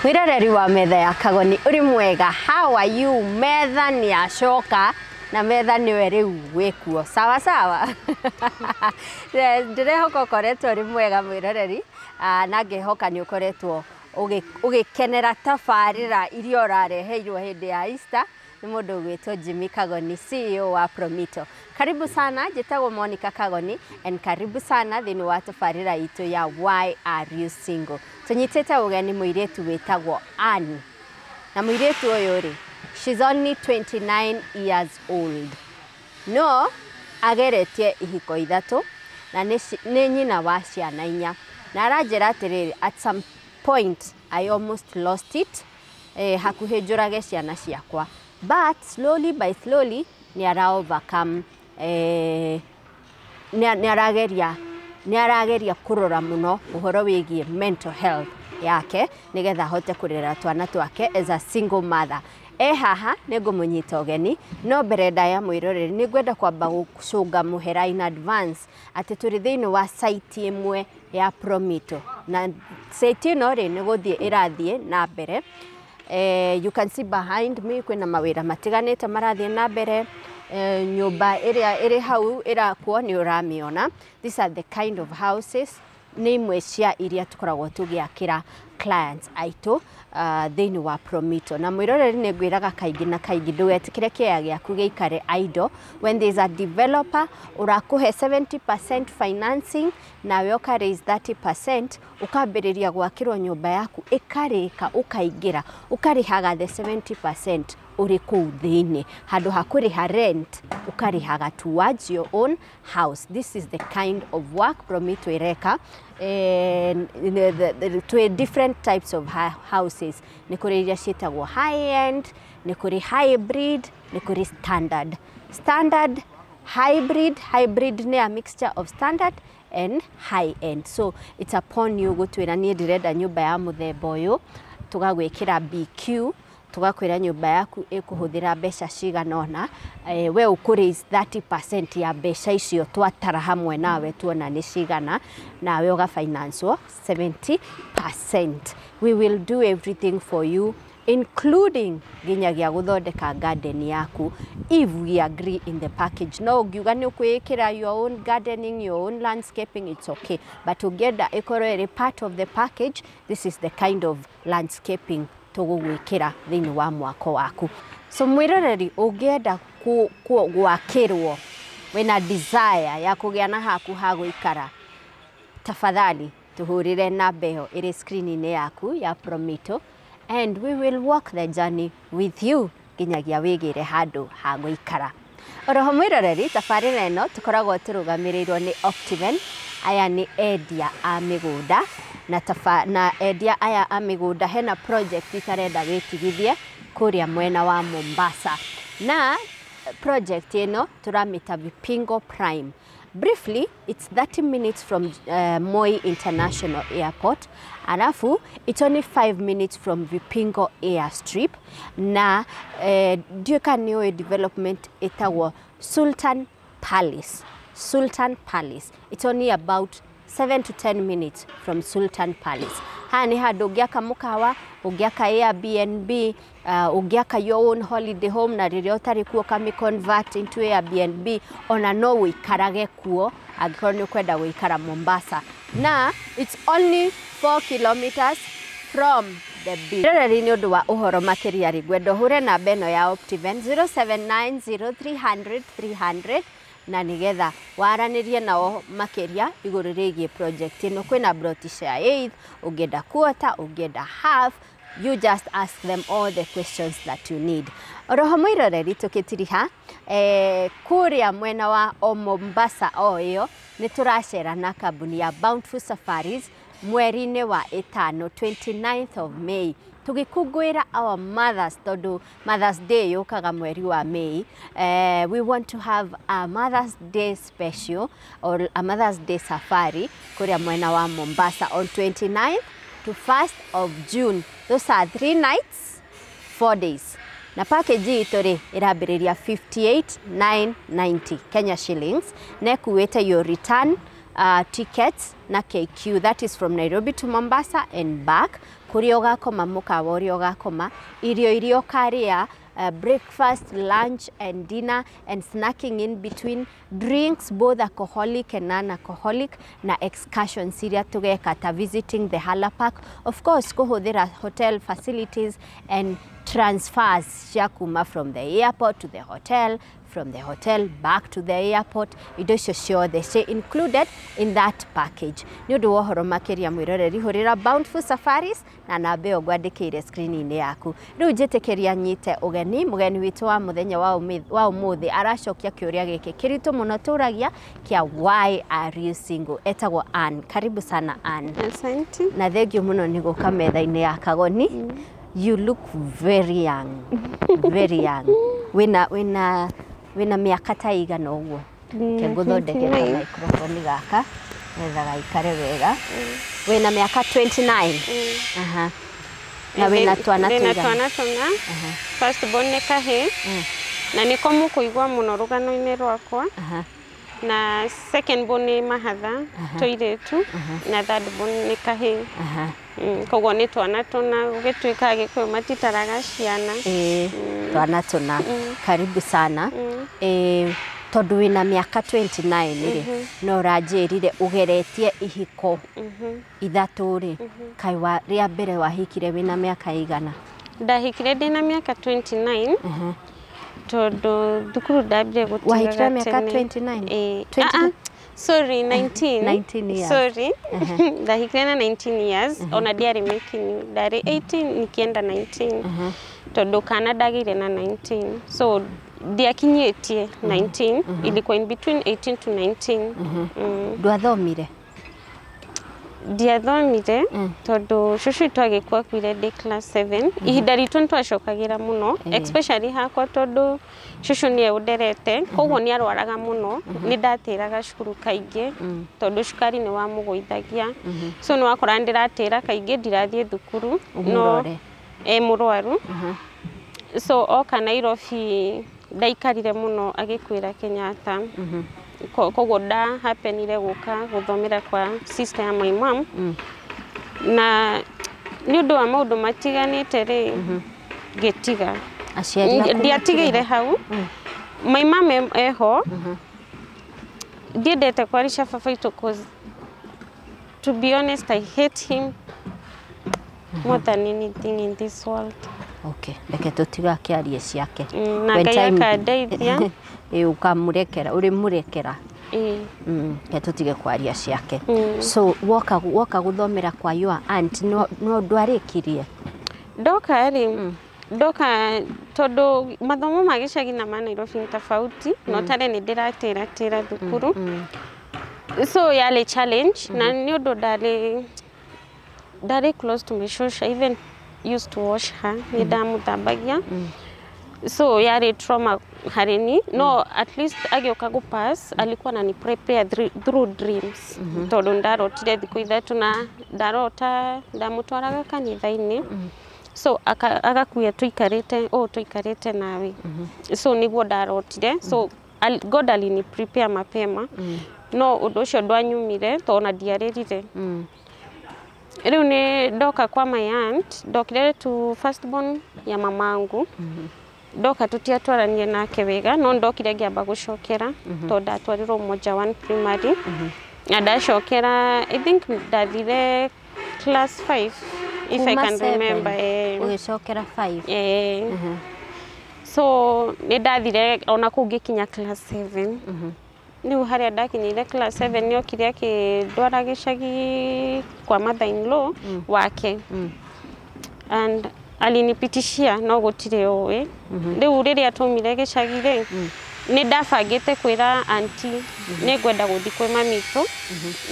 Mwiroreri wa metha ya Kagoni uri mwega, how are you? Metha ni ashoka na metha niwe riu wikuo sawa sawa. Ndirehoka ukoretwo uri mwega mwiroreri, na ngehoka ni ukoretwo ugikenera tabarira iria urareheirwo hindi ya Easter ni mundu gwitwo Jimmy Kagoni, CEO wa Promito. Karibu sana, njitagwo Monica Kagoni, and karibu sana thini wa tabarira itu ya Why Are You Single. Tunyitete ugeni muiretu witagwo Annie. Na muiretu uyu ri, she's only 29 years old. No, ageretie ihiko ithatu na ni nyina wa ciana 4. Na aranjira atiriri, at some point I almost lost it. Hakuhe njurage ciana ciakwa. But slowly by slowly ni ara overcome, ni arageria kurora muno uhoro wigie mental health yake nigetha hote kurera twana twake as a single mother. Haha ningumunyita ugeni, no berenda ya mwiroreri ningwenda kwamba gucunga muhera in advance ati turi thiini wa site imwe ya Promito, na site ino ri ni guthie irathie na mbere. You can see behind me kwina mawira matiganite marathie na mbere. Nyumba iria iri hau irakwo ni uramiona. These are the kind of houses ni imwe cia iria tukoragwo tugiakira clients aitu thiini wa Promito. Na mwiroreri ni ngwiraga kaingi na kaingi ndugetikire kiaya giaku giikare idle. When there is a developer urakuhe 70% financing nawe uka raise 30%, ukambiriria gwakirwo nyumba yaku ikarika ukaingira ukarihaga the 70% uri kuu thiini handu hakuriha rent ukarihaga towards your own house. This is the kind of work Promito ireka. To different types of houses. Ni kuri iria cietagwo high end, ni kuri hybrid, ni kuri standard. Standard, hybrid ni a mixture of standard and high end. So it's upon you gutwira ni ndirenda nyumba ya muthemba uyu, tugagwikira BQ, tugakwira nyumba yaku ikuhuthira mbeca cigana ona, we ukuraise 30% ya mbeca icio twatara hamwe nawe tuona ni cigana, nawe uga finance 70%. We will do everything for you, including ginyagia guthondeka garden yaku if we agree in the package. No ugiuga ni ukwikira your own gardening, your own landscaping, it's okay, but ugenda ikoro eri part of the package. This is the kind of landscaping tugugwikira thiini wa mwako waku. So mwiroreri ungienda gwakirwo wina desire ya kugiana haku ha guikara, tafadhali tuhurire na beho iri screen yaku ya Promito, and we will walk the journey with you ginyagia wigire handu ha guikara. Oroho mwiroreri, tabarira ino tukoragwo turugamirirwo ni Optiven. Aya ni endia a migunda na endia aya a migunda hena project itarenda gitigithie kuria mwena wa Mombasa, na project ino turamita Vipingo Prime. Briefly, it's 30 minutes from Moi International Airport. Alafu, it's only 5 minutes from Vipingo Airstrip. Na duka niyo development itawo Sultan Palace. Sultan Palace. It's only about 7 to 10 minutes from Sultan Palace. Hani hadu ugiaka mukawa, ugiaka Airbnb, ugiaka your own holiday home na riria utari kuo kami convert into Airbnb, ona no wikarage kuo angĩkorwo ni ukwenda guikara Mombasa. Na it's only 4 kilometers from the beach. Rĩrĩ nĩ ũndũ wa ũhoro makĩria rĩ, ngwenda ũhure namba ĩno ya Optiven 0790300300 na nigetha waranirie nao makeria iguru rigie project ino. Kwina broti share 8, ungenda quarter, ungenda half, you just ask them all the questions that you need. Oroho mwiroreri tukitiriha kuria mwena wa Mombasa oyo ni turacera na kambuni ya Bountiful Safaris mweri-ini wa 5 29th of May. Tugikungwira our mothers, tondu Mother's Day yukaga mweri wa May. We want to have a Mother's Day special or a Mother's Day safari kuria mwena wa Mombasa on 29th to 1st of June. Those are 3 nights, 4 days. Na package itore irabiriria 58,990 Kenya shillings. Nekuwete your return tickets na KQ, that is from Nairobi to Mombasa and back. Kuria ugakoma mukawa uria ugakoma, irio ukaria, breakfast, lunch and dinner and snacking in between, drinks both alcoholic and non-alcoholic, na excursions iria tugekata visiting the Hala Park, of course kuhuthira hotel facilities and transfers cia kuma from the airport to the hotel, from the hotel back to the airport. Indo icio ciothe ci included in that package. Ni undu wa horo makiria mwiroreri hurira Bountiful Safaris na namba iyo ngwandikire screen-ini yaku. Riu njitikiria nyite mugeni witu wa muthenya wa umuthi aracokia kiuria giki kiritu muno turagia kia why are you single. Etagwo Ann. Karibu sana Ann. Asante. Na thengio muno ni guka metha-ini ya Kagoni. You look very young. Very young. Wina miaka ta igana uguo. Ke nguthondekera microphone gaka netha gaikare wega. Wina miaka 29. Aha. Na wina twana twana. First born ni kahe. Na niko mukuigwa muno rugano-ini rwakwa. Na second born ni mahatha toiretu. Na third born ni kahe. Koguo ni twana gugituika gikuyu matitaraga ciana. Twana. Karibu sana. Tondu wina miaka 29 ri no uranjirire ugeretie ihiko ithatu ri kai wa ria mbere wahikire wina miaka igana? Ndahikire ndina miaka 29. Tondu thukuru ndambire gutiga wahikire miaka 29? Sorry, 19. 19 years. Sorry. Ndahikire na 19 years. Ona diari making ndari 18 nikienda 19. Tondu kana ndagire na 19. So ndiakinyetie 19. Ilikuwa in between 18 to 19. Ndwathomire? Ndiathomire tondu shushu twagikwa kwire ndi class 7. Ihinda ritu ntwacokagira muno, especially hakwa tondu shushu nie underete, koguo ni arwaraga muno, ni ndatiraga cukuru kaingi tondu cukari ni wa muguithagia. So ni wakora ndiratira kaingi ndirathie thukuru no murwaru. So oka Nairobi ndaikarire muno agikwira Kenyatta. Koguo nda happenire guka guthomera kwa sister ya my mom. Na ni undu wa maundu matiganite ri gitiga ndiatigeire hau. My mom eho ndiendete kwarisha baba cause to be honest I hate him more than anything in this world. Okay, reke tutiga kiarie ciake. Na Ngai akandeithia. Ukamurekera, uri murekera. Ke tutige kwaria ciake. So woka guthomera kwa your aunt no ndwarikirie? Ndoka ri ndoka tondu mathomo ma gicagi na ma Nairobi ni tofauti, no tare ni ndiratira thukuru. So yale challenge na ni undu ndari close to my shosha, even used to wash her, ni ndamuthambagia. So yari trauma harini, no at least agioka go pass, alikuwa nani prepare through dreams. Tondu ndarotire thiku ithatu na ndarota ndamutwaraga kanitha-ini. So agakuya tuikarite nawe. So niguo ndarotire. So God alini prepare mapema. No undu ucio ndwanyumire tona ndiaririre. Riu ni ndoka kwa my aunt, ndokire tu first born ya mamangu. Ndoka tutiatwaranie nake wega, no ndokire ngiamba gucokera tondu ndatwarirwo Moja 1 primary. Na ndacokera I think ndathire class 5 if I can remember. Ugicokera 5? So ni ndathire ona kungikinya class 7. Niu haria ndakinyire class 7 niokire akindwara gicagi kwa mother-in-law wake. And alinipitishia no gutire owe. Riu riria tumire gicagi ri ni ndabangite kwira auntie ni ngwenda guthi kwi mamito.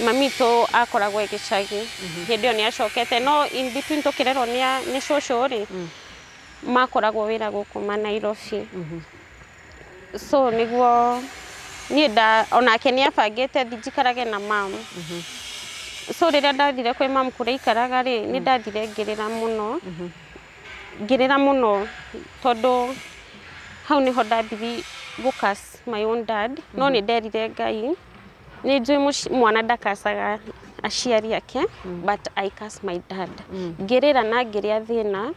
Mamito akoragwo gicagi. Hindi yo ni acokete no in between tukirerwo ni shosho ri makoragwo wira guku Nairobi. So niguo ni onake ni abangite thijikarage na mam. So riria ndathire kwi mam kuria ikaraga ri ni ndathire ngirira muno tondu hau niho ndambiri gukas my own dad. No ni nderire Ngai Nĩ njũĩ mwana ndakacaga aciari ake, but I curse my dad. Ngĩrĩra na ngĩrĩa thĩna,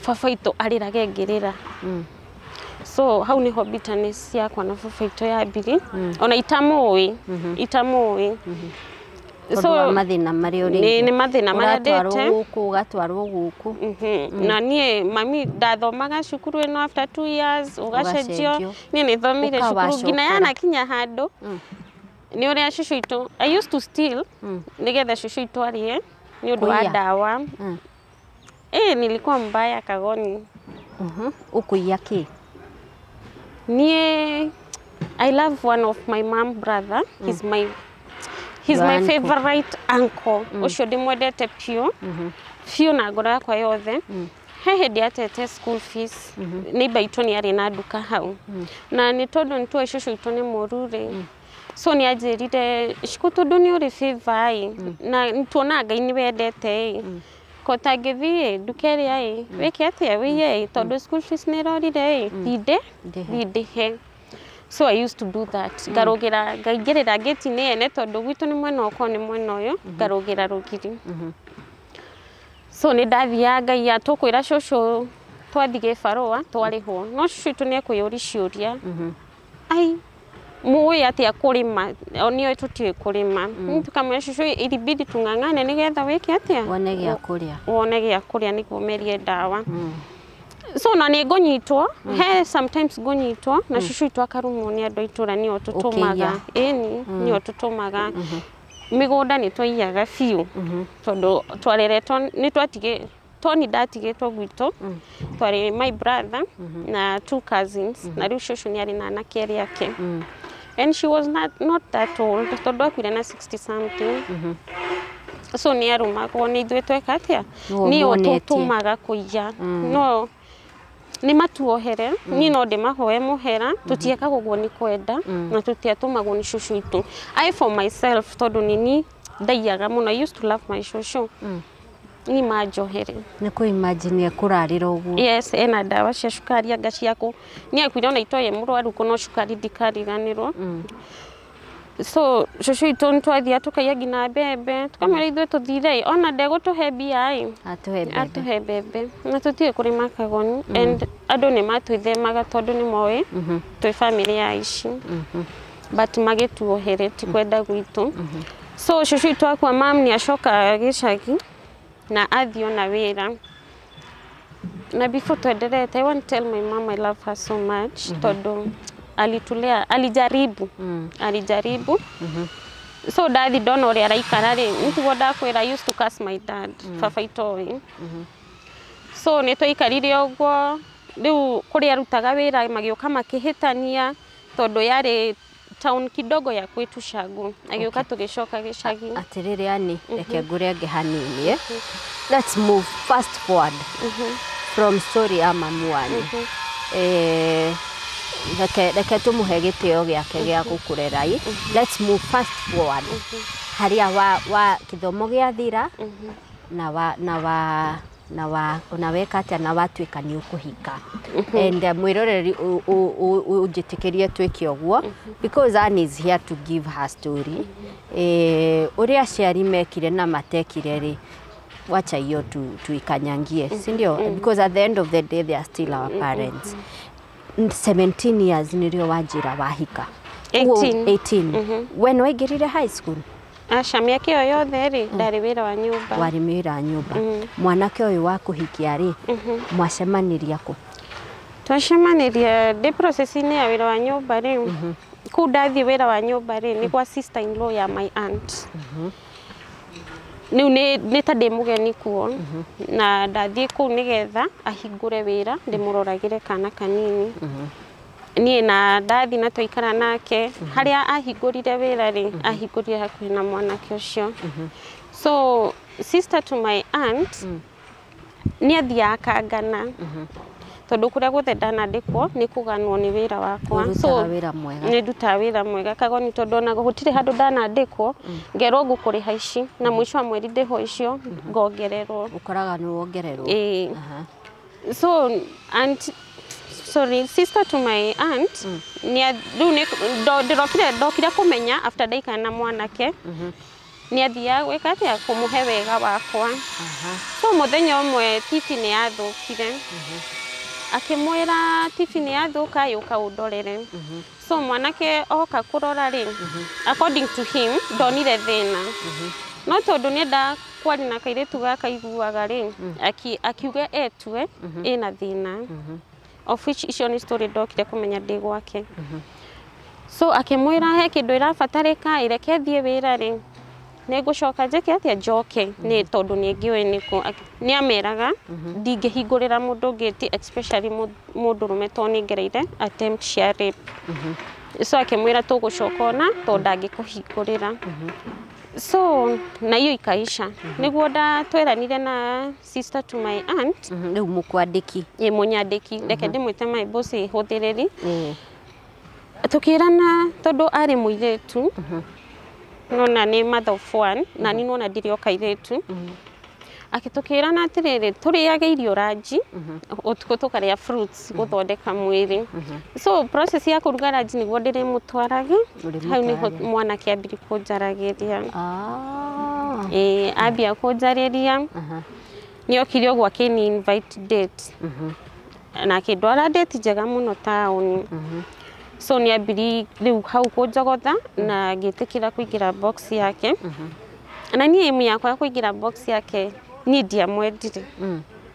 baba witũ arĩrage ngĩrĩra. So hau nĩho bitterness yakwa na baba witũ yambire. Ona itamũĩ. So mathĩna marĩa ũrĩ. Nĩ mathĩna marĩa ndĩte. Ũgatwarwo gũkũ. Na niĩ mami ndathomaga cukuru ĩno after 2 years ũgacenjio. Niĩ nĩ thomire cukuru nginya yanakinya handũ. Nĩ ũrĩa cucu witũ, I used to steal nĩgetha cucu witũ arĩe nĩ ũndũ wa ndawa. Nilikuwa mbaya kagoni. Ũkũiya kĩ? Niĩ I love one of my mom brother. He's my favorite uncle. Ucio ndimwendete piũ na ngoro yakwa yothe. He hĩndĩ atete school fees. Neighbor witũ nĩ arĩ na nduka hau. Na nĩ tondũ nĩ tuoĩ cucu witũ nĩ mũũru rĩ. So nĩ anjĩrire Ciku tondũ nĩ ũrĩ favor na nĩtuonaga Ngai nĩ wendete ko tangĩthiĩ nduka ĩrĩa wĩke atĩa wĩye tondũ school fees nĩ ĩrorire ndĩhe. So I used to do that. Ngarũgĩra ngaingĩrĩra gate-inĩ ene tondũ gwitũ nĩ mwena ũkoo nĩ mwena ũyũ ngarũgĩra rũgiri. So nĩ ndathiaga ngaiya tũkwĩra cũcũ twathiĩ gĩbarũa twarĩhwo no cũcũ witũ nĩ ekwĩyũria ciũria. Mũĩ atĩa kũrĩma nĩoĩ tũtiũĩ kũrĩma. Tukamwĩra cũcũ ilibidi tung'ang'ane nĩgetha wĩke atĩa wone gĩa kũrĩa nĩguo merie ndawa. So na nĩ ngũnyitwo sometimes ngũnyitwo na cũcũ witũ akarumwo nĩ andũ a itũũra nĩo tũtũmaga. Nĩo tũtũmaga. Mĩgũnda nĩ twaiyaga biũ tondũ twareretwo nĩ twatigĩ Tony ndatigĩtwo gwitũ twarĩ my brother na 2 cousins na rĩu cũcũ nĩ arĩ na anake erĩ ake. And she was not that old tondũ akuire na 60 something. So nĩ arumagwo nĩ ithuĩ tweka atĩa nĩo tũtũmaga kũiya. No nĩ matuohere niĩ no ndĩmahoe mũhera tũtiekaga ũguo nĩ kwenda na tũtiatũmagwo nĩ cũcũ witũ. I for myself tondũ nĩ niĩ ndaiyaga mũno. I used to love my cũcũ. Ni manjohere. Nĩ kũimagine kũrarĩra ũguo. Yes, ena ndawa cia cukari anga ciaku. Nĩ akuire ona itoye mũrwaru no cukari ndikariganĩrwo. So cũcũ witũ nĩ twathiaga tũkaiya nginya mbembe tũkamwĩra ithuĩ tũthire ona ndegũtũhe mbia atũhe mbembe na tũtiũĩ kũrĩma kagoni. And andũ nĩ matwĩthemaga tondũ nĩ moĩ twĩ family ya aici. But magĩtuohere ti kwenda gwitũ. So cũcũ witũ akua mam nĩ acoka gĩcagi na athio na wĩra. Na before tuendelete, I want to tell my mom I love her so much tondũ alitulea alijaribu. So ndathi ndona ũrĩa araikara rĩ nĩtuo ndakwĩra I used to curse my dad baba itoĩ. So nĩ twaikarire ũguo rĩu kũrĩa arutaga wĩra magĩũka makĩhĩtania tondũ yarĩ town kidogo ya kwetu Shagu. Agĩũka tũgĩcoka gĩcagi. Atĩrĩrĩ ani reke ngũrenge hanini. Let's move fast forward from story ya mamu wanyu. Reke tũmũhe gĩtĩo gĩake gĩa gũkũrera. Let's move fast forward. Harĩa wa gĩthomo gĩathira na weka atĩa na watuĩka nĩ ũkũhika. And mwĩroreri ũnjĩtĩkĩrie twĩke ũguo because Anne is here to give her story. Ũrĩa aciari mekire na matekire rĩ wacha hiyo tuikanyangie, si ndio? Because at the end of the day they are still our parents. 17 years nĩrĩo wanjĩra wahika. 18. When waingĩrire high school? Aca mĩaka ĩyo yothe rĩ ndarĩ wĩra wa nyũmba. Warĩ wĩra wa nyũmba. Mwanake ũyũ wa kũhikia rĩ mwacemaniria kũ? Twacemanirie ndĩ process-inĩ ya wĩra wa nyũmba rĩ. Kũu ndathiĩ wĩra wa nyũmba rĩ nĩ kwa sister in law ya my aunt. Rĩu nĩ ta ndĩ mũgeni kuo na ndathiĩ kũu nĩgetha ahingũre wĩra ndĩmũroragĩre kana kanini. Niĩ na ndathi na twaikara nake harĩa ahingũrire wĩra rĩ ahingũrire hakuhĩ na mwanake ũcio. So sister to my aunt nĩ athiaga akangana tondũ kũrĩa guothe ndanandĩkwo nĩ kũganwo nĩ wĩra wakwa. So nĩ ndutaga wĩra mwega kagoni tondũ ona gũtirĩ handũ ndanandĩkwo ngerwo ngũkũrĩha ici na mũico wa mweri ndĩho icio ngongererwo. Ũkoraga nĩ wongererwo. So sorry, sister to my aunt, ndokire kumenya after daika na mwanake, ni athia gwika atia kumuhe wega wakwa. So muthenya umwe tifi ni yathukire. Akimwira tifi ni yathuka yuka undorere. So mwanake oka kurora ri, according to him, ndonire thina. No tondu ni nda kwari na kairetu gaka iguaga ri, akiuga etwe ina thina. Of which icio ni story ndokire kumenya ndi gwake. So akimwira he kindu irabatarika ireke thie wira ri. Negucoka njeke atia njoke ni tondu ni ngiwe ni ameraga ndingihingurira mundu ngiti especially mundurume to ni ngereire attempt cia rape. So akimwira tugucoka ona to ndangikuhingurira. So na iyo ikaisha. Niguo tweranire na sister to my aunt. Riu mukwandiki. Munyandiki. Reke ndimwite my boss huthiriri. Tukirana tondu ari muiretu. Nona ni mother of one na ni nona ndiri okairetu. Akitukirana atiriri turiage irio ranji utuko tukaria fruits guthondeka mwiri. So process ya kuruga ranji niguo ndiri mutwarage. Hau ni mwana kiambiri kunjaragiria. Abia kunjariria. Ni okire ogwa kini invite date. Na kidwara date njega muno tauni. So ni abiri riu hau kunjogotha na ngitikira kuingira box yake. Na ni emu yakwa kuingira box yake ni ndia mwendire.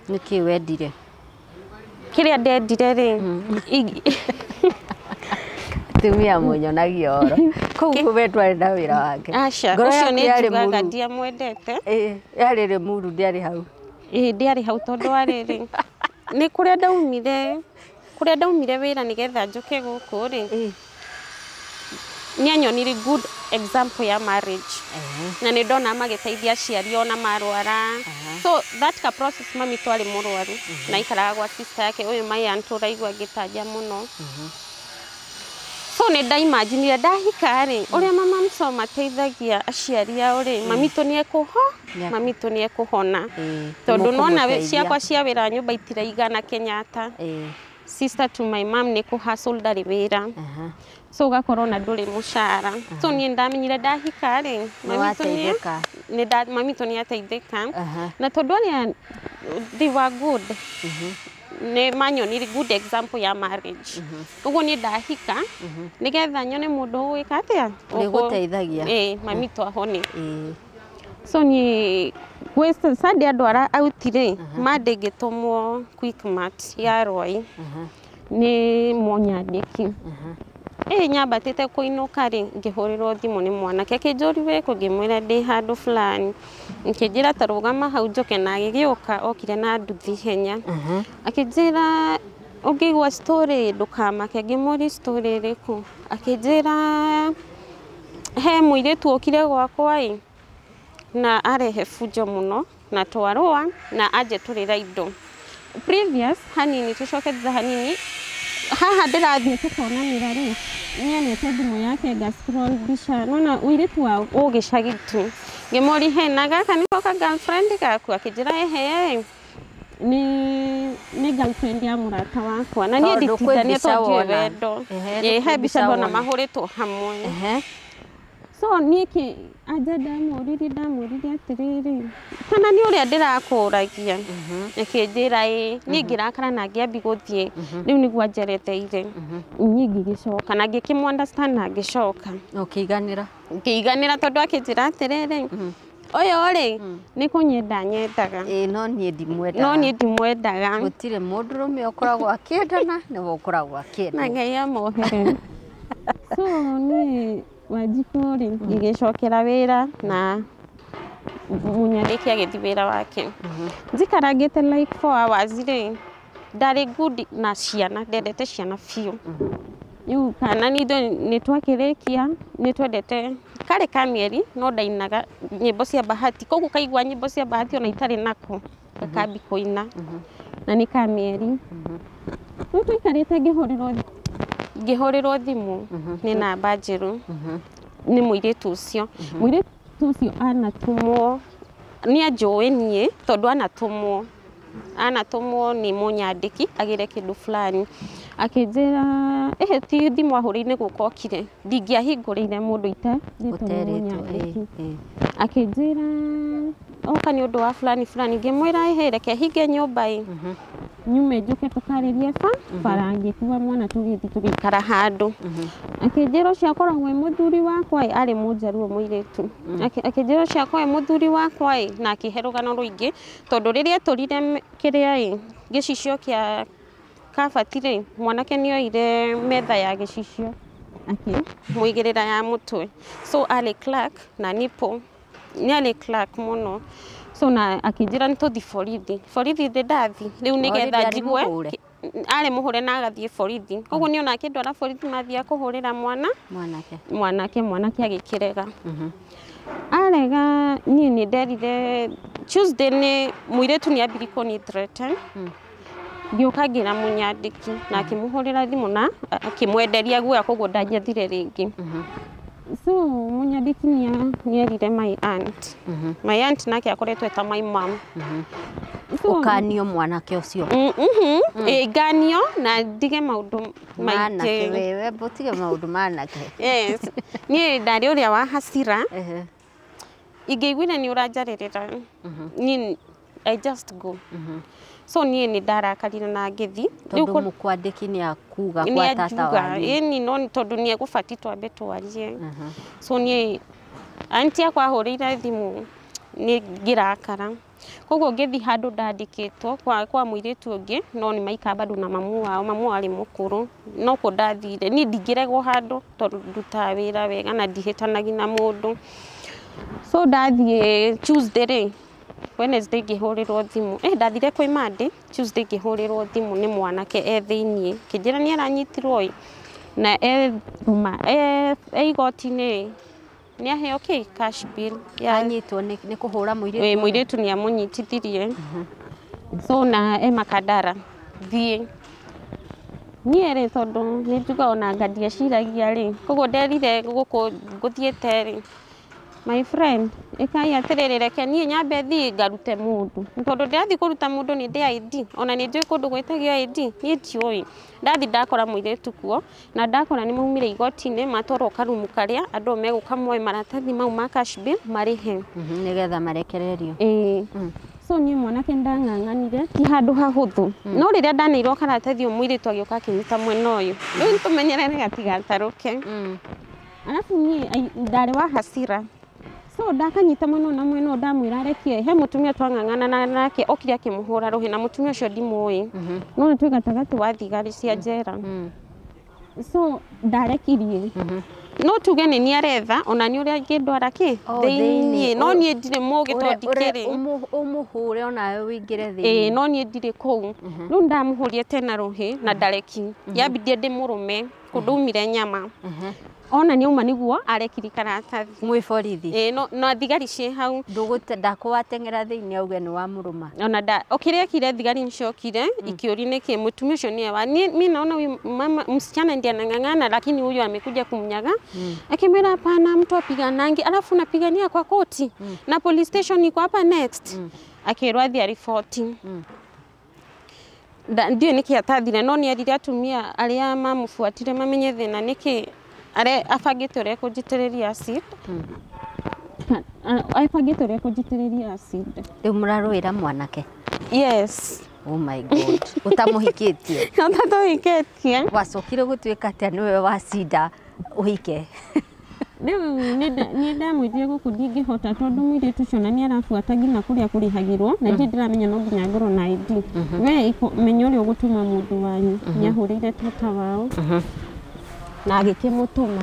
Niki wendire? Kiria ndendire ri. Tumia munyonagia oro. Kou wetware na wira wake. Acha, ucio ni njugaga ndia mwendete. Yari ri muru ndiari hau. Ndiari hau tondu ariri. Ni kuria ndaumire wira nigetha njoke guku ri. Ni anyonire good example ya marriage. Na ni ndona magiteithia aciari ona marwara. So that ka process mami twari murwaru na ikaraga gwa sister yake uyu mai antura igwa gitanja muno. So ni nda imagine ndahika ri uria mama mso mateithagia aciari ao ri mami to ni mami to ni ekuhona. Tondu nona we ciakwa cia wira nyumba itiraigana Kenyatta. Sister to my mom ni kuhustle ndari wira. So gakorwo na nduri mushara. So ni ndamenyire ndahika ri mami to ni ateithika. Na tondu aria they were good. Ni manyonire good example ya marriage. Uguo ni ndahika nigetha nyone mundu gwika atia guteithagia. Mami to ahone. So ni Western Sunday andwara autire Monday gitomwo Quickmart ya Roi ni munyandiki. Nyambatite kuinuka ri ngihurirwo thimu ni mwanake kinjuriwe kugimwira ndi handu fulani. Nkinjira tarugama hau njoke na gigiuka okire na nduthi henya. Akinjira ungigwa story ndukamake ngimuri story riku. Akinjira he muiretu okire gwakwa na arehe fujo muno na twarua na aje turira indo. Previous hanini tucoketha hanini haha ndirathie tukona mirari nyenete thimu yake ga scroll bisha nona uiretu wa ugicagi tu ngimuri hena gaka niko ka girlfriend gaku akijira ehe ni girlfriend ya murata wakwa na nie nditithanie tondu wendo he bisha ndona mahuritwo hamwe. So nieki aja ndamuririe atiriri kana ni uria ndirakuragia ekinjira ni ngirakara na ngiambi guthie riu niguo njereteire nyingi gicoka na ngikimu understand na gicoka ngiiganira tondu akinjira atiriri oyo ri ni kunyenda nyendaga no nie ndimwendaga gutire mundurume okoragwo akiendana niwe okoragwo akienda na ngai amohere. So ni wajikori ngigicokera wira na munyandiki agithi wira wake. Njikaragite like 4 hours ri ndari good na ciana ndendete ciana fiu. Yu kana ni twakirikia ni twendete kare kamieri no ndainaga nyimbo cia bahati koguo kaigwa nyimbo cia bahati ona itari nako kakambi kuina na ni kamieri. Twikarite ngihurirwo thimu ni namba njiru ni muiretu ucio anatumwo ni anjui nie tondu anatumwo anatumwo ni munyandiki agire kindu fulani akinjira ti thimu ahurine gukokire ndingiahingurire mundu ite uteritwo akinjira oka ni undu wa fulani ngimwira reke hinge nyumba nyume njuke tukaririe bara ngikuwa mwana tugithi tugikara handu akinjira ucio akoragwo muthuri wakwa ari munjaruo muiretu akinjira ucio akwa muthuri wakwa na akihe rugano ruingi tondu riria turire kiria gicicio kia kabatire mwanake nioire metha ya gicicio muigirira ya mutwe so ali Clark na nipo ni ali Clark muno so na akinjira nituthi borithi ndathi riu nigetha njigwe ari muhure na agathie borithi koguo ni ona kindwara borithi mathia kuhurira mwanake agikirega arega ni nderire Tuesday ni muiretu ni ambiriko ni threaten ngiokagira munyandiki na akimuhurira thimu na akimwenderia guya koguo ndanjathire ringi so munyandiki ni erire my aunt nake akoretwo eta my mom ukanio mwanake ucio ganio na ndige maundu maingĩ wewe botige maundu manake yes ni ndari uria wa hasira ingĩiguire ni uranjaririra ni I just go so ni ndarakarire na ngithi tondu mukwandiki ni akuga kwa tata wanyu ni no tondu ni egubati twambe twarie so ni anti akwa hurire thimu ni ngirakara koguo ngithi handu ndandikitwo kwa muiretu ungi no ni maika bado na mamu ari mukuru no ko ndathire ni ndingiregwo handu tondu nduta wira wega na ndihitanagi na mundu so ndathie Tuesday Wednesday ngihurirwo thimu ndathire kwi Monday Tuesday ngihurirwo thimu ni mwanake thiini kinjira ni aranyitirwo na igoti-ini ni aheo cash bill anyitwo ni kuhura muiretu muiretu ni amunyitithirie so na makadara thie niere tondu ni njuga ona ngadia ciragia ri koguo nderire guku nguthiete ri my friend ekai atirire reke nie nyambe thi ngarute mundu tondu ndathi kuruta mundu ni ID ona ni njui kundu gwetagio ID ni tioi ndathi ndakora muiretu kuo na ndakora ni maumire igoti-ini matwarwo karumu karia andu meguka moe maratathi mau ma cash bill marihe nigetha marekererio so ni mwanake ndang'ang'anire ti handu hahuthu no riria ndaneirwo karatathi muiretu agioka akinyita mwena uyu riu tumenyerere gatigataruke alafu ni ndari wa hasira so ndakanyita mwena ndamwira arekie he mutumia twang'ang'ana nake okire akimuhura ruhi na mutumia ucio ndimui no ni twigatagati wa thigari cia njera so ndarekirie no tuge ni niaretha ona ni uria ngindwara thiini no ni ndire mugi tondikiri umuhure ona we wingire thiini no ni ndire kou riu ndamuhurie tena ruhi na ndareki yabidie ndimurume kundumire nyama ona ni uma niguo arekiri karatathi mwi borithi no thigari cie hau ndakũwateng'era thiini auge ni wa muruma ona okirekire thigari ncokire ikiuri ki mutumia ucio ni wa mimi naona huyu mama msichana ndiye anang'ang'ana lakini huyu amekuja kumnyaga akimwira hapana mtu apiganangi alafu napigania kwa koti na police station iko hapa next akirwa thia reporting ndio niki atathire no ni arire atumia aria mamufuatire mamenye thina niki afagite uria kujitiriria acid afagite uria kujitiriria acid riu muraruira mwanake yes oh my god utamuhikitie utatuhikitie wacokire gutuika atia niwe wacinda uhike riu ni ndamwithire guku ndingihota tondu muiretu ucio na ni arafuata nginya kuria kurihagirwo na ndi ndiramenya no nginya ngorwo na ID we menya uria ugutuma mundu wanyu ni ahurire tata wao na agikimutuma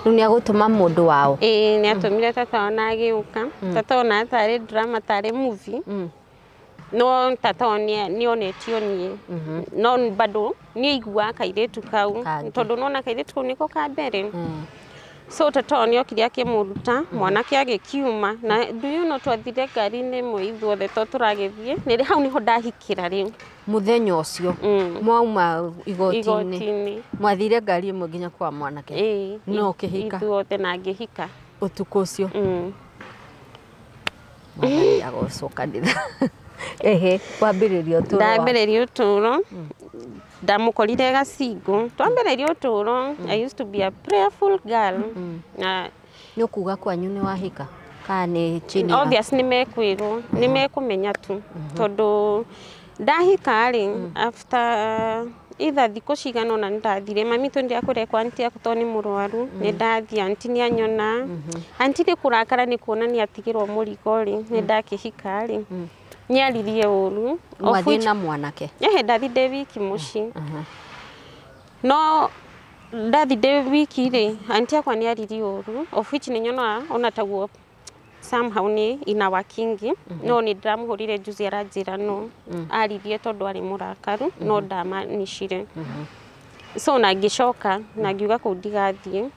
riu ni agutuma mundu wao ni atumire tata ona agiuka tata ona atari drama tari movie no tata ni onetio nie no bado ni igua kairetu kau tondu nona kairetu kau niko kambere so tata ni okiri akimuruta mwanake agikiuma na nduyu no twathire ngari-ini mwe ithuothe to turagithie ni hau niho ndahikira riu muthenya ucio mwauma igoti-ini mwathire ngari imwe nginya kwa mwanake no ukihika ithuothe na ngihika utuku ucio mwathani agocokanira ehe kwambĩrĩria ũtũũro ndambĩrĩria ũtũũro ndamukorire Gacingo twambĩrĩria ũtũũro I used to be a prayerful girl na nĩ ũkuga kwanyu nĩ wahika kana nĩ chini obvious nĩ mekwĩrwo nĩ mekũmenya tu tondũ ndahika rĩ after either thikũ cigana ona nĩndathire mami twendea kũrekwo anti akutwo nĩ mũrwaru nĩ ndathia anti nĩ anyona anti nĩ kũrakara nĩ kuonania atigĩrwo mũrigo rĩ nĩ ndakĩhika rĩ nĩ aririe ũru wathiĩ na mwanake ndathi ndĩ wiki mũciĩ no ndathi ndĩ wiki rĩ anti akwa nĩ aririe ũru of which nĩ nyonaga ona taguo somehow nĩ ina wakingi no nĩ ndamũhũrire juzi aranjĩra no aririe tondũ arĩ mũrakaru no ndamanishire so na ngĩcoka na ngiuga kũu ndigathiĩ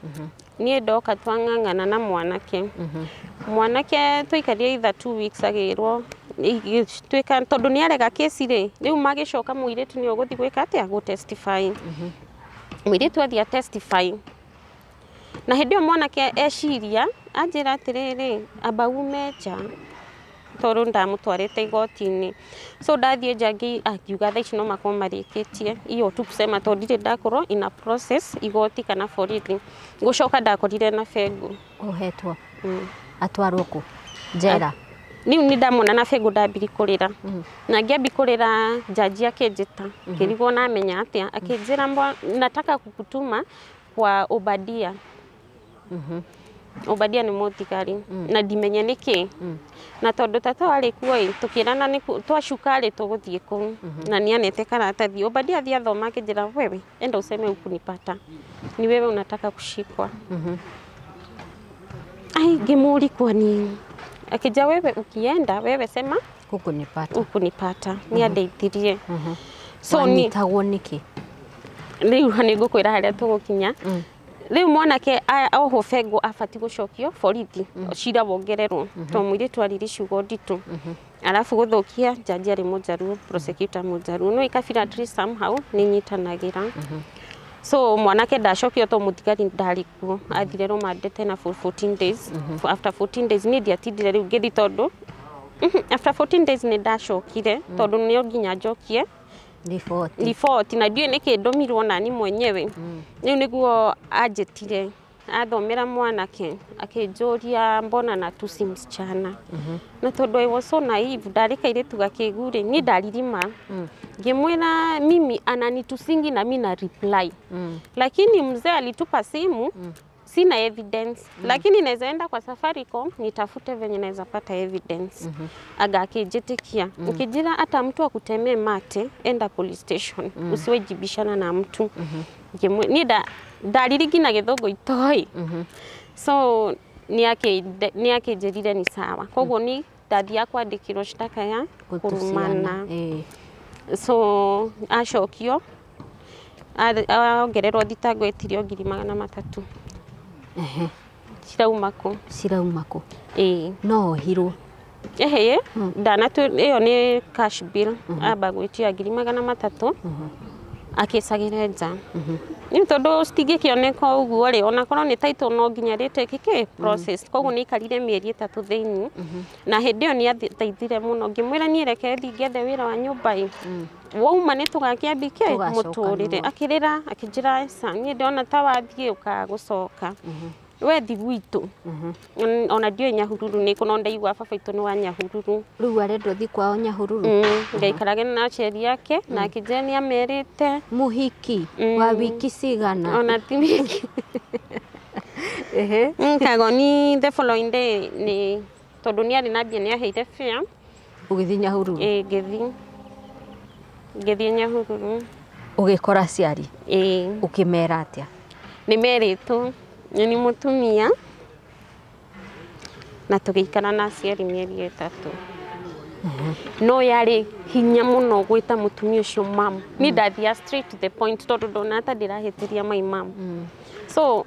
niĩ ndoka twang'ang'ana na mwanake mwanake tũikarire either 2 weeks agĩrwo twĩka tondũ nĩ arega kesi rĩ rĩu magĩcoka mũirĩtu nĩ ũgũthiĩ gwĩka atĩa gũtestify mũirĩtu athiĩ testify na hĩndĩ ĩyo mwanake eciria anjĩra atĩrĩrĩ amba ume nja tondũ ndamũtwarĩte igoti-inĩ so ndathiĩ nja akiuga thaa ici no makorwo marĩkĩtie iyo tu kusema tondũ ndirĩ ndakorwo in a process igoti kana borithi gũcoka ndakorire na bengu ũhetwo atwarwo kũ njera niu nĩ ndamona na bengu ndambiri kũrĩra na ngĩambi kũrĩra jaji akĩnjĩta ngĩrigwo namenya atĩa akĩnjĩra nataka kukutuma kwa Obadia Obadia nĩ mũthigari na ndimenye nĩkĩ na tondũ tata warĩ kuo tũkĩrana nĩ twacuka rĩ tũgũthiĩ kũu na nĩ anete karatathi Obadia athiĩ athoma akĩnjĩra wewe enda useme hukunipata ni wewe unataka kushikwa ai ngĩmũri kwa nini akija wewe ukienda wewe sema hukunipata ni andeithirie so ni tagwo nĩkĩ rĩu nĩ ngũkwĩra harĩa tũgũkinya rĩu mwanake oho bengo abati gũcokio borithi cira wongererwo to mũirĩtu ariri ciugo nditũ alafu gũthũkia jaji arĩ mũjaruo prosecutor mũjaruo no ikabira at least somehow nĩ nyitanagĩra so mwanake ndacokio to mũthigari ndarĩ kuo athire rũmande tena for 14 days after 14 days nĩ ndiatindire rĩu ngĩthi tondũ after 14 days nĩ ndacokire tondũ nĩ nginya njokie report na ndiũ nĩkĩ ndomirwo nani mwenyewe rĩu nĩguo anjĩtire athomera mwanake akĩnjũria mbona na tusi msichana na tondũ I was so naive ndarĩkaire tu gakĩgure ni ndaririma ngĩmwĩra mimi ananitusingi na mimi na reply lakini mzee alitupa simu sina evidence lakini naweza enda kwa Safaricom nitafute venye naweza pata evidence agakĩnjĩtĩkia ukijira hata mtu akutemee mate enda police station usiwe jibishana na mtu ni ndariri na gĩthũngũ itoi so ni akĩnjĩrire ni sawa koguo ni ndathia kwandĩkĩrwo shtaka ya kũrumana so acokio ongererwo thitango ĩtirio 300,000 ciraumako no hirwo iyo nĩ cash bill amba gwĩtia 300,000 akĩcagĩre nja nĩ tondũ citingĩkĩoneka ũguo rĩ ona korwo nĩ title no nginya rĩtekĩke process koguo nĩ ikarire mĩeri 3 thĩinĩ na hĩndĩ ĩyo nĩ ateithire mũno ngĩmwĩra niĩ reke thiĩ wĩra wa nyũmba wauma nĩ tũgakĩambike mũtũrĩre akĩrĩra akĩnjĩra niĩ ndona ta wathiĩ ũkagũcoka we thi gwitũ ona ndiũ Nyahururu nĩ kũno ndaigua baba itũ nĩ wa Nyahururu rĩu arendwo thi kwao Nyahururu ngaikarage na aciari yake na akĩnjĩra nĩ amerite mũhiki wa wiki cigana ona ti wiki kagoni the following day nĩ tondũ nĩ arĩ na mbia nĩ aheire fare ũgĩthi Nyahururu ngĩthiĩ Nyahururu ũgĩkora aciari ũkĩmera atĩa nĩ meritũ ni mũtumia na tũgĩikara na aciari mĩeri 3 no yarĩ hinya mũno gwĩta mũtumia ũcio mam ni ndathia straight to the point tondũ ndona ta ndĩrahĩtĩria my mom so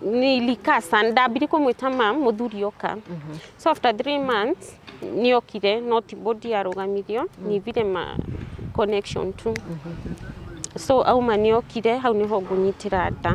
nilikasa ndambiri kũmwĩta mam mũthuri oka so after 3 months nĩ okire not body arũgamirio ni vile ma connection tu so auma nĩ okire hau nĩho ngũnyitĩra nda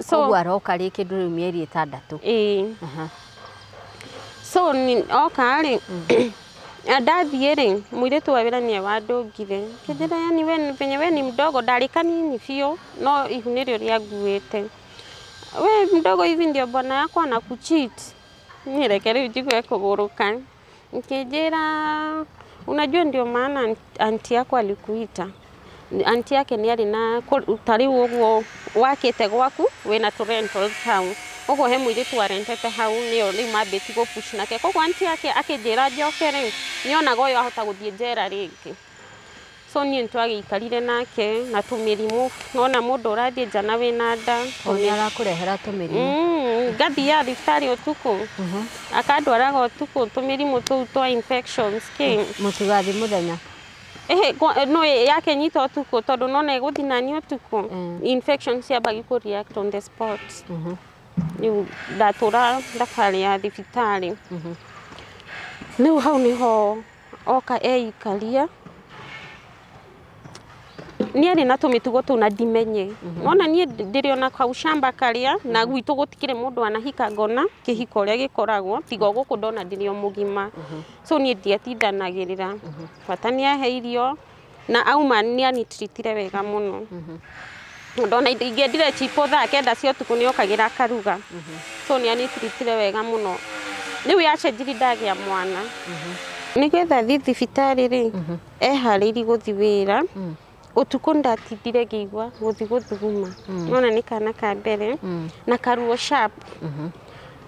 So ũguo aroka rĩ kĩndũ rĩu mĩeri 6. So ni oka rĩ ndathiĩ rĩ mũirĩtu wa wĩra nĩ wandũngire kĩnjĩra yani we ni mdogo ndarĩ kanini biũ no ihu nĩrĩo rĩanguĩte we mdogo hivi ndio bwana yako anakucheat nireke rĩu njigue kũgũrũka kĩnjĩra unajua ndio maana anti yako alikuita anti yake nĩ arĩ na tariũ ũguo wakĩte gwaku wĩna tũ rental town ũguo he mũirĩtu warentete hau nĩyo rĩu mambĩti gũpush nake koguo anti yake akĩnjĩra njoke rĩ nĩonaga ũyũ ahota gũthiĩ njera rĩngĩ so niĩ nĩtwagĩikarire nake na tũmĩrimũ nona mũndũ ũrathiĩ nja na wĩna nda nĩ arakũrehera tũmĩrimũ ngathiaga thibitarĩ ũtukũ akandwaraga ũtukũ tũmĩrimũ tũu twa infections mũtigathi mũthenya no yake nyita ũtukũ tondũ nona ĩgũthi nani ũtukũ infections ciambagia kũ react on the spot rĩu ndatũra thabarĩ ya thibitarĩ rĩu hau nĩho oka eikaria nĩ arĩ na tũmĩtugo tũu na ndimenye nona niĩ ndĩrĩ ona kau shamba karĩa na gwitũ gũtikĩrĩ mũndũ anahika ngona kĩhiko ũrĩa gĩkoragwo tiga gũkũ ndona ndĩrĩ o mũgima so niĩ ndiatindanagĩrĩra bata nĩ ahe irio na auma nĩ anitritire wega mũno ndona ingĩendire chipo thaa 9 cia ũtukũ nĩ okagĩra akaruga so nĩ anitritire wega mũno rĩu yacenjiri ndagĩa mwana nĩgetha thiĩ thibitarĩ rĩ eharĩirie gũthiĩ wĩra ũtukũ ndatindire ngĩigua gũthiĩ gũthuguma nona nĩ kana ka mbere na karuo sharp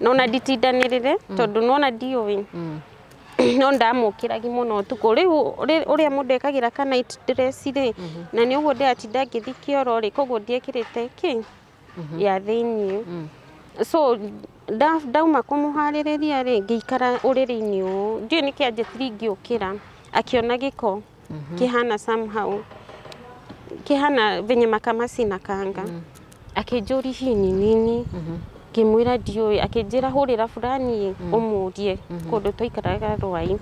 nona nditindanĩrĩre tondũ nona ndiũĩ no ndamũkĩragi mũno ũtukũ rĩu ũrĩa mũndũ ekagĩra ka night dress rĩ na nĩ ũguo ndĩratinda ngĩthiĩ kĩoro rĩ koguo ndiekĩrĩte ya thĩiniĩ so ndauma kũmũharĩrĩria rĩ ngĩikara ũrĩrĩ-inĩ ũũ ndiũĩ nĩkĩ anjĩtiri ngĩũkĩra akĩona gĩko kĩhana somehow kihana venye makamasi na kanga akĩnjũri hini nini ngĩmwĩra ndiũĩ akĩnjĩra hũrĩra fulani ũmũrie kũndũ twaikaraga rwai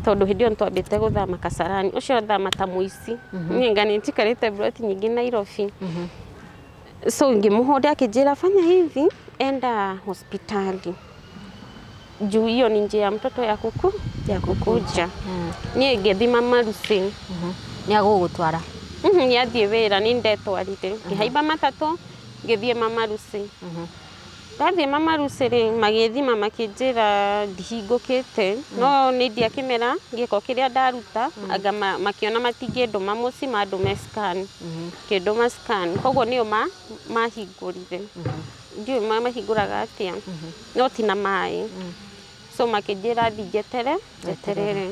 tondũ hĩndĩ ĩyo nĩtwambĩte gũthama Kasarani ũcio thama ta mũici niĩ ngani njikarĩte broti nyingĩ Nairobi so ngĩmũhũrĩra akĩnjĩra fanya hivi enda hospitali juu hiyo ni njia ya mtoto ya kukuja niĩ ngĩthima marusi nĩ agũgũtwara nĩ athiĩ wĩra nĩ ndetwarire ngĩhaimba matatũ ngĩthiĩ Mama Lucy ndathiĩ Mama Lucy rĩ magĩthima makĩnjĩra ndihingũkĩte no nĩ ndiakĩmera gĩko kĩrĩa ndaruta anga makĩona matingĩndũma mũciĩ mandũme scan kĩndũma scan koguo nĩo mahingũrire ndiũĩ mahingũraga atĩa no ti na maĩ so makĩnjĩra thiĩ njeterere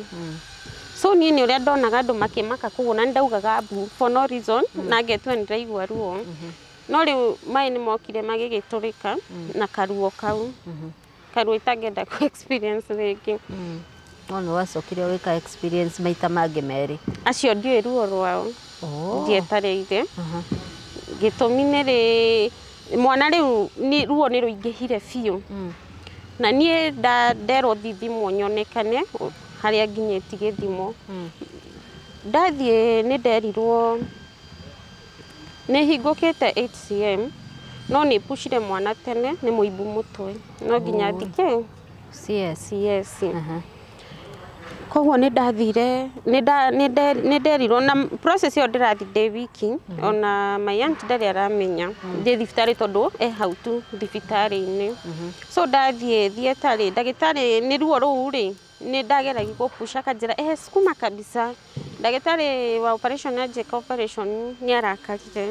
so niĩ nĩ ũrĩa ndonaga andũ makĩmaka koguo na ndaugaga mbu for no reason na ngetua nĩ ndaigua ruo no rĩu maĩ nĩ mokire magĩgĩtũrĩka na karuo kau karuo itangĩenda ku experience rĩngĩ no nĩ wacokire wĩka experience maita mangĩ merĩ acio ndiũĩ ruo rwao ndietareire gĩtũmi nĩ rĩ mwana rĩu ruo nĩ rũingĩhire biũ na niĩ nderwo thithimwo nyonekane harĩa nginyĩti gĩthimo ndathiĩ nĩ nderirwo nĩ hingũkĩte HCM no nĩ pushire mwana tene nĩ mũimbu mũtwe no nginya thike CS koguo nĩ ndathire nĩ nderirwo na process ĩyo ndĩrathi ndĩ wiki ona my aunt ndarĩ aramenya ndĩ thibitarĩ tondũ hau tu thibitarĩ-inĩ so ndathiĩ thiĩtarĩ ndagĩtarĩ nĩ ruo rũu rĩ nĩ ndageragia gũpusha akanjĩra sukuma kabisa ndagĩtarĩ wa operation ajĩka operation nĩ arakarire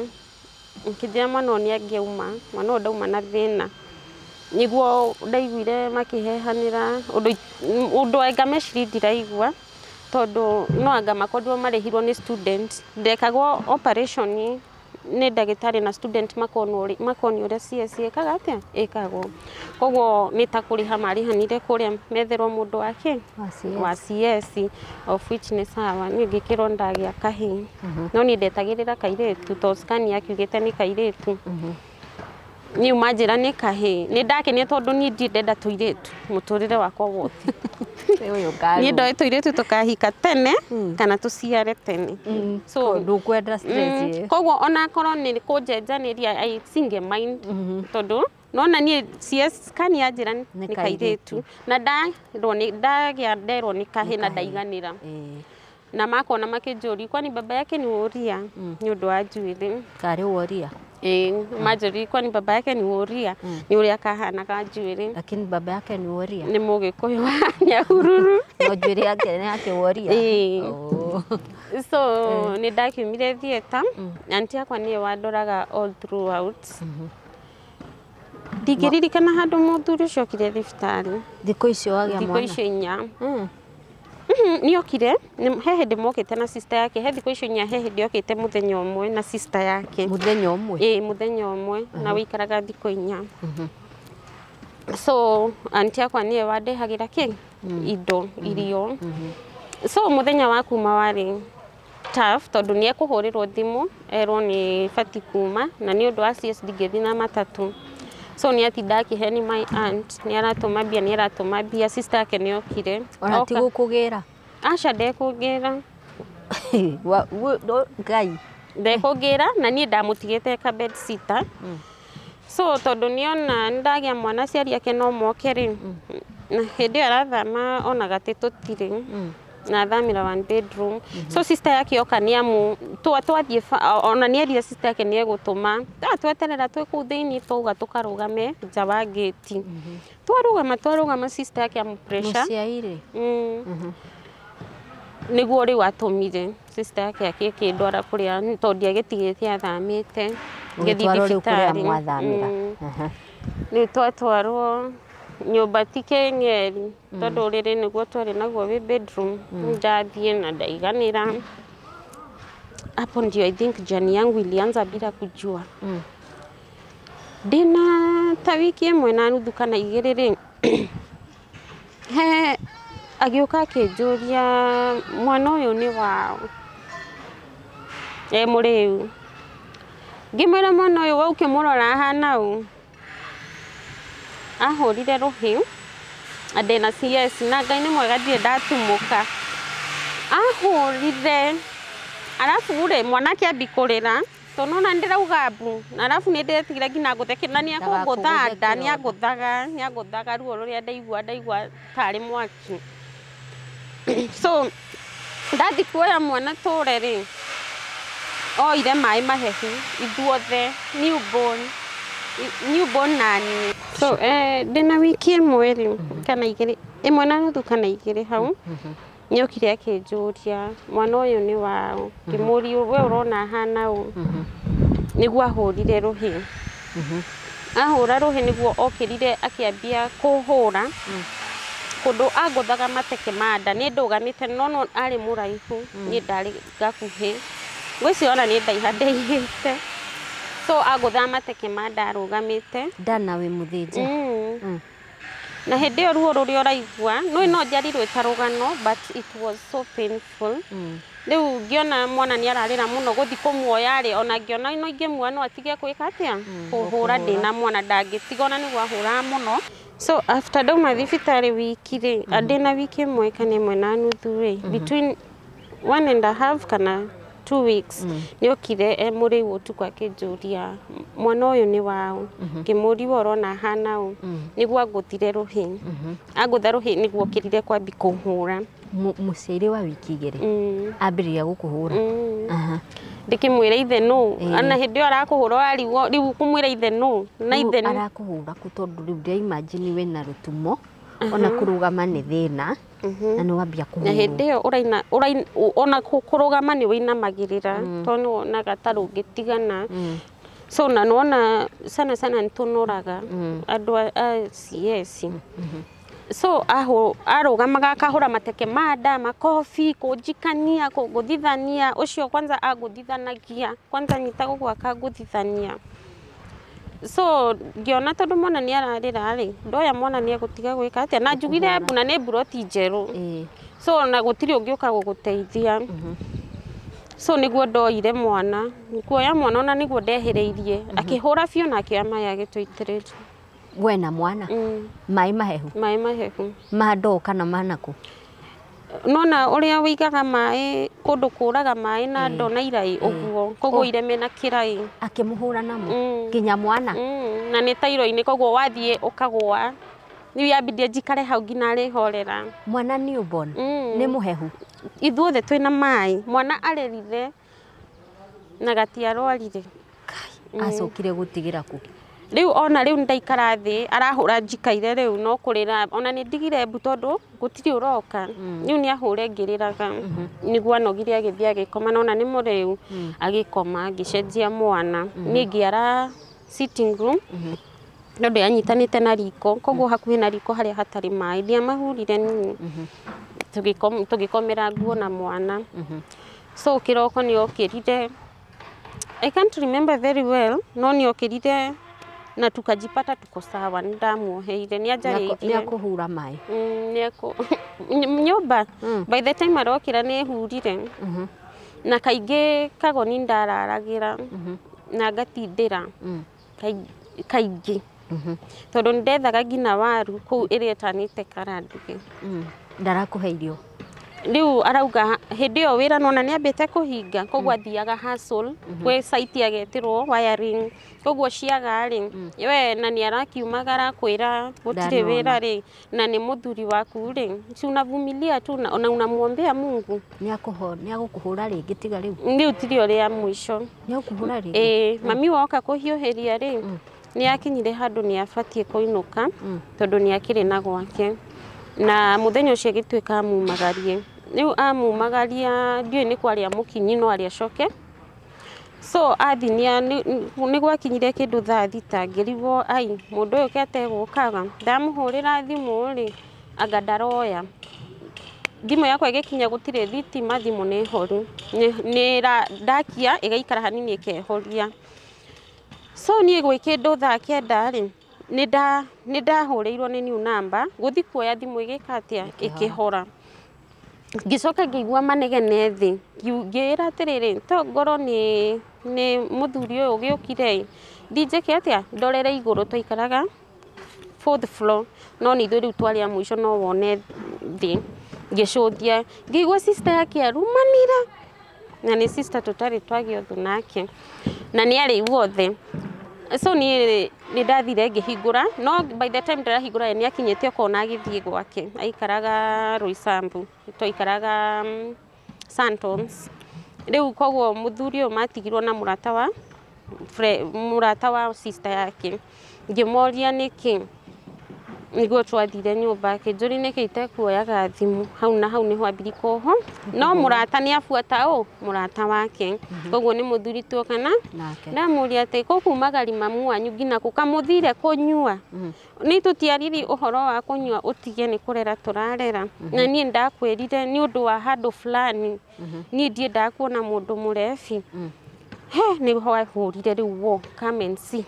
nkĩnjĩra mwana nĩ angĩauma mwana ndauma na thĩna nĩguo ndaiguire makĩhehanĩra ũndũ anga meciria ndiraigua tondũ no anga makorirwo marĩhirwo nĩ student ndekagwo operation nĩ ndagĩtarĩ na student makonio ũrĩa CS ĩkaga atĩa ĩkagwo koguo nĩ ta kũrĩha marĩhanire kũrĩa metherwo mũndũ wake wa CS of which nĩ sawa niĩ ngĩkĩrwo ndagĩa kahĩĩ no niĩ ndetagĩrĩra kairĩtu to scan yakiugĩte nĩ kairĩtu ni umajira ni kahe ni ndake ni tondu ni ndenda tuiretu muturire wakwa wothe ni ndo tuiretu tukahika tene kana tuciare tene so ndukwenda stress koguo ona korwo ni kunjenjaniria I singe mind tondu nona ni CS kani yanjira ni kairetu na nderwo ni kahe na ndaiganira na makona makinjuri kwani baba yake ni woria ni undu wa njuiri kari woria majori kwani baba yake ni woria ni uria kahana ka njuiri lakini baba yake ni woria ni Mugikuyu wa Nyahururu no njuiri yake ni yake woria so ni ndakiumire theater auntie akwa ni wandoraga all throughout ndikiririkana handu muthuri ucio thibitari thikũ icio wagia mwana thikũ icio inya ni okire he hindi mokite na sister yake he thikũ icio inya he hindi okite muthenya umwe na sister yake muthenya umwe muthenya umwe na wikaraga thikũ inya so auntie akwa ni wandehagira indo irio so muthenya wa kuma wari tough tondu ni ekuhurirwo thimu erwo ni bati kuma na ni undu wa CS ndingethi na matatu so ni atinda akiheni my aunt ni aratuma bia sister yake ni okire ona ti gukugira aca ndekugira ngai ndekugira na ni ndamutigite ka bed sitter so tondu niona ndagia mwana ciari yake no moke ri na hindi arathama ona gati tutiri na thamira one bedroom so sister yake oka ni amu twathie ona ni erire sister yake ni egutuma tweterera twe ku thiini tuga tukarugame nja wa gate twarugama sister yake amu pressure muciaire niguo ri watumire sister yake akindwara kuria tondu agitigite athamite ngithi thibitari ni twatwarwo nyumba ti Keng'eri tondu riri niguo twari naguo wi bedroom ndathie na ndaiganira hapo ndio I think journey yangu ilianza bila kujua dina ta wiki imwe na nuthu kana igiri ri he agioka akinjuria mwana uyu ni wao muriu ngimwira mwana uyu wa ukimurora hana u ahurire ruhi adena CS na Ngai ni mwega ndire ndatumuka ahurire arafu ure mwanake ambikurira tondu na ndirauga mbu na arafu ni ndiretigire ngina ngutheke na ni akungutha ni anguthaga ruo ruria ndaigua tari mwaki so ndathi kuoya mwana tore ri oire mai mahehu ithuothe newborn nani so ndina wiki imwe ri kana igiri imwe na nuthu kana igiri hau ni okire akinjuria mwana uyu ni wao ngimuri we urona hana u niguo ahurire ruhi ahura ruhi niguo okirire akiambia kuhura kundu anguthaga mateke manda ni ndugamite no ari muraihu ni ndari gakuhi gwiciona ni ndaihite so agutha mateke manda arugamite ndana we muthinja na hindi yo ruo ruria uraigua no njarirwe tarugano but it was so painful riu ngiona mwana ni ararira muno guthi kumuoya ri ona ngiona no ingimuoya no atige kwika atia kuhura ndina mwana ndangitigona ni gwahura muno so after dauma thibitari wiki ri ndina wiki imwe kana imwe na nuthu ri between 1.5 kana 2 weeks ni okire muri utuku akinjuria mwana uyu ni wao ngimuri worona hana u niguo angutire ruhi angutha ruhi niguo kirire kwambi kuhura muciari wa wiki igiri ambiriria gukuhura ndikimwira ithe no ana hindi arakuhura ariwo riu kumwira ithe no na ithe arakuhura kutondu riu ndia imagine we na rutumo ona kurugama ni thina na no wambia kuhura na hindi yo uraina ona kurugama ni winamagirira tondu ona gataru gitigana so na nona sana ntunuraga andu a CS so arugamaga akahura mateke manda makofi kunjikania kunguthithania ucio kwanza aguthithanagia kwanza nyitago gwaka nguthithania so ngiona tondu mwana ni ararira ri ndoya mwana ni egutiga gwika atia na njugire buna ni buroti njeru so na gutiri ungiuka guguteithia so niguo ndoire mwana kuoya mwana ona niguo ndehereirie akihura biũ na akĩoya maĩ agĩtũitĩrĩria we na mwana maĩ mahehu ma ndoo kana manaku nona uria wigaga maĩ kundu kuraga maĩ na ndoo na irai uguo koguo ireme na kirai akimuhura namo kinya mwana na nĩ tairo-inĩ koguo wathie ukagwa ni yambindie njikare hau ngina rĩ horera mwana newborn nĩ muhehu ithuothe twina maĩ mwana arerire na gatiarwarire acokire gutigira ku riu ona riu ndaikara thi arahura njikaire riu no kurira ona ni ndigire mbu tondu gutiri uroka riu ni ahure ngiriraga niguo anogire agithia agikoma nona ni muriu agikoma ngicenjia mwana ni ngiara sitting room tondu yanyitanite na riko koguo hakuhi na riko haria hatari maĩ ndiamahurire ni tugikomera nguo na mwana so kiroko ni okirire I can't remember very well no ni okirire na tukajipata tuko sawa ndamuoheire ni ajaririe ni akuhura maĩ nyumba by the time arokira ni hurire na kaingi kagoni ndararagira na ngatindira kaingi tondu ndethaga ngina waru kuu iria tanite karanduge ndarakuheirio riu arauga hindi yo wira nona ni ambite kuhinga koguo athiaga hustle kwe site agetirwo wiring koguo ciaga ri we na ni arakiumagara kwira gutire wira ri na ni muthuri waku ri si unavumilia tu na unamwombea Mungu ni agukuhura ringi tiga riu tiri uri mwisho ni akuhura ringi mami woka kuhiuheria ri ni akinyire handu ni abatie kuinuka tondu ni akiri na gwake na muthenya ucio gitwika amumagarie riu amumagaria ndiu ni kwaria mukinyi no aria coke so athinia ni gwakinyire kindu thaa thita ngirigwo ai mundu uyu kete gukaga ndamuhurira thimu ri anga ndaroya thimu yakwa igikinya gutire thitima thimu ni horu ni ndakia igaikara hanini ikehoria so ni gwi kindu thaa kenda ri ni ndahurirwo ni new number guthi kuoya thimu igikatia ikihora ngicoka ngigua manegene thi ngira atiriri to ngoro ni muthuri uyu giukire ndinjeke atia ndorere iguru twaikaraga 4th floor no ni thuri twaria mwisho no wone thi ngicuthia ngigua sister yake arumanira na ni sister tutari twagiothu nake na ni ari iwothe so ni ndathire ngihingura no by the time ndarahingura ni akinyete kona agithie gwake aikaraga Roysambu twaikaraga Santons riu koguo muthuri matigirwo na murata wa sister yake ngimoria niki niguo twathire nyumba kinjuri nikite kuoyaga thimu hau na hau niho ambiri koho no murata ni afuata murata wake koguo ni muthuri twokana ndamuria ati kukumagari mamu wanyu ngina kukamuthire kunyua ni tutiariri uhoro wa kunyua utige ni kurera turarera na ni ndakwirire ni undu wa handu fulani ni ndie ndakuona mundu murefi ni ho hurire riu come and see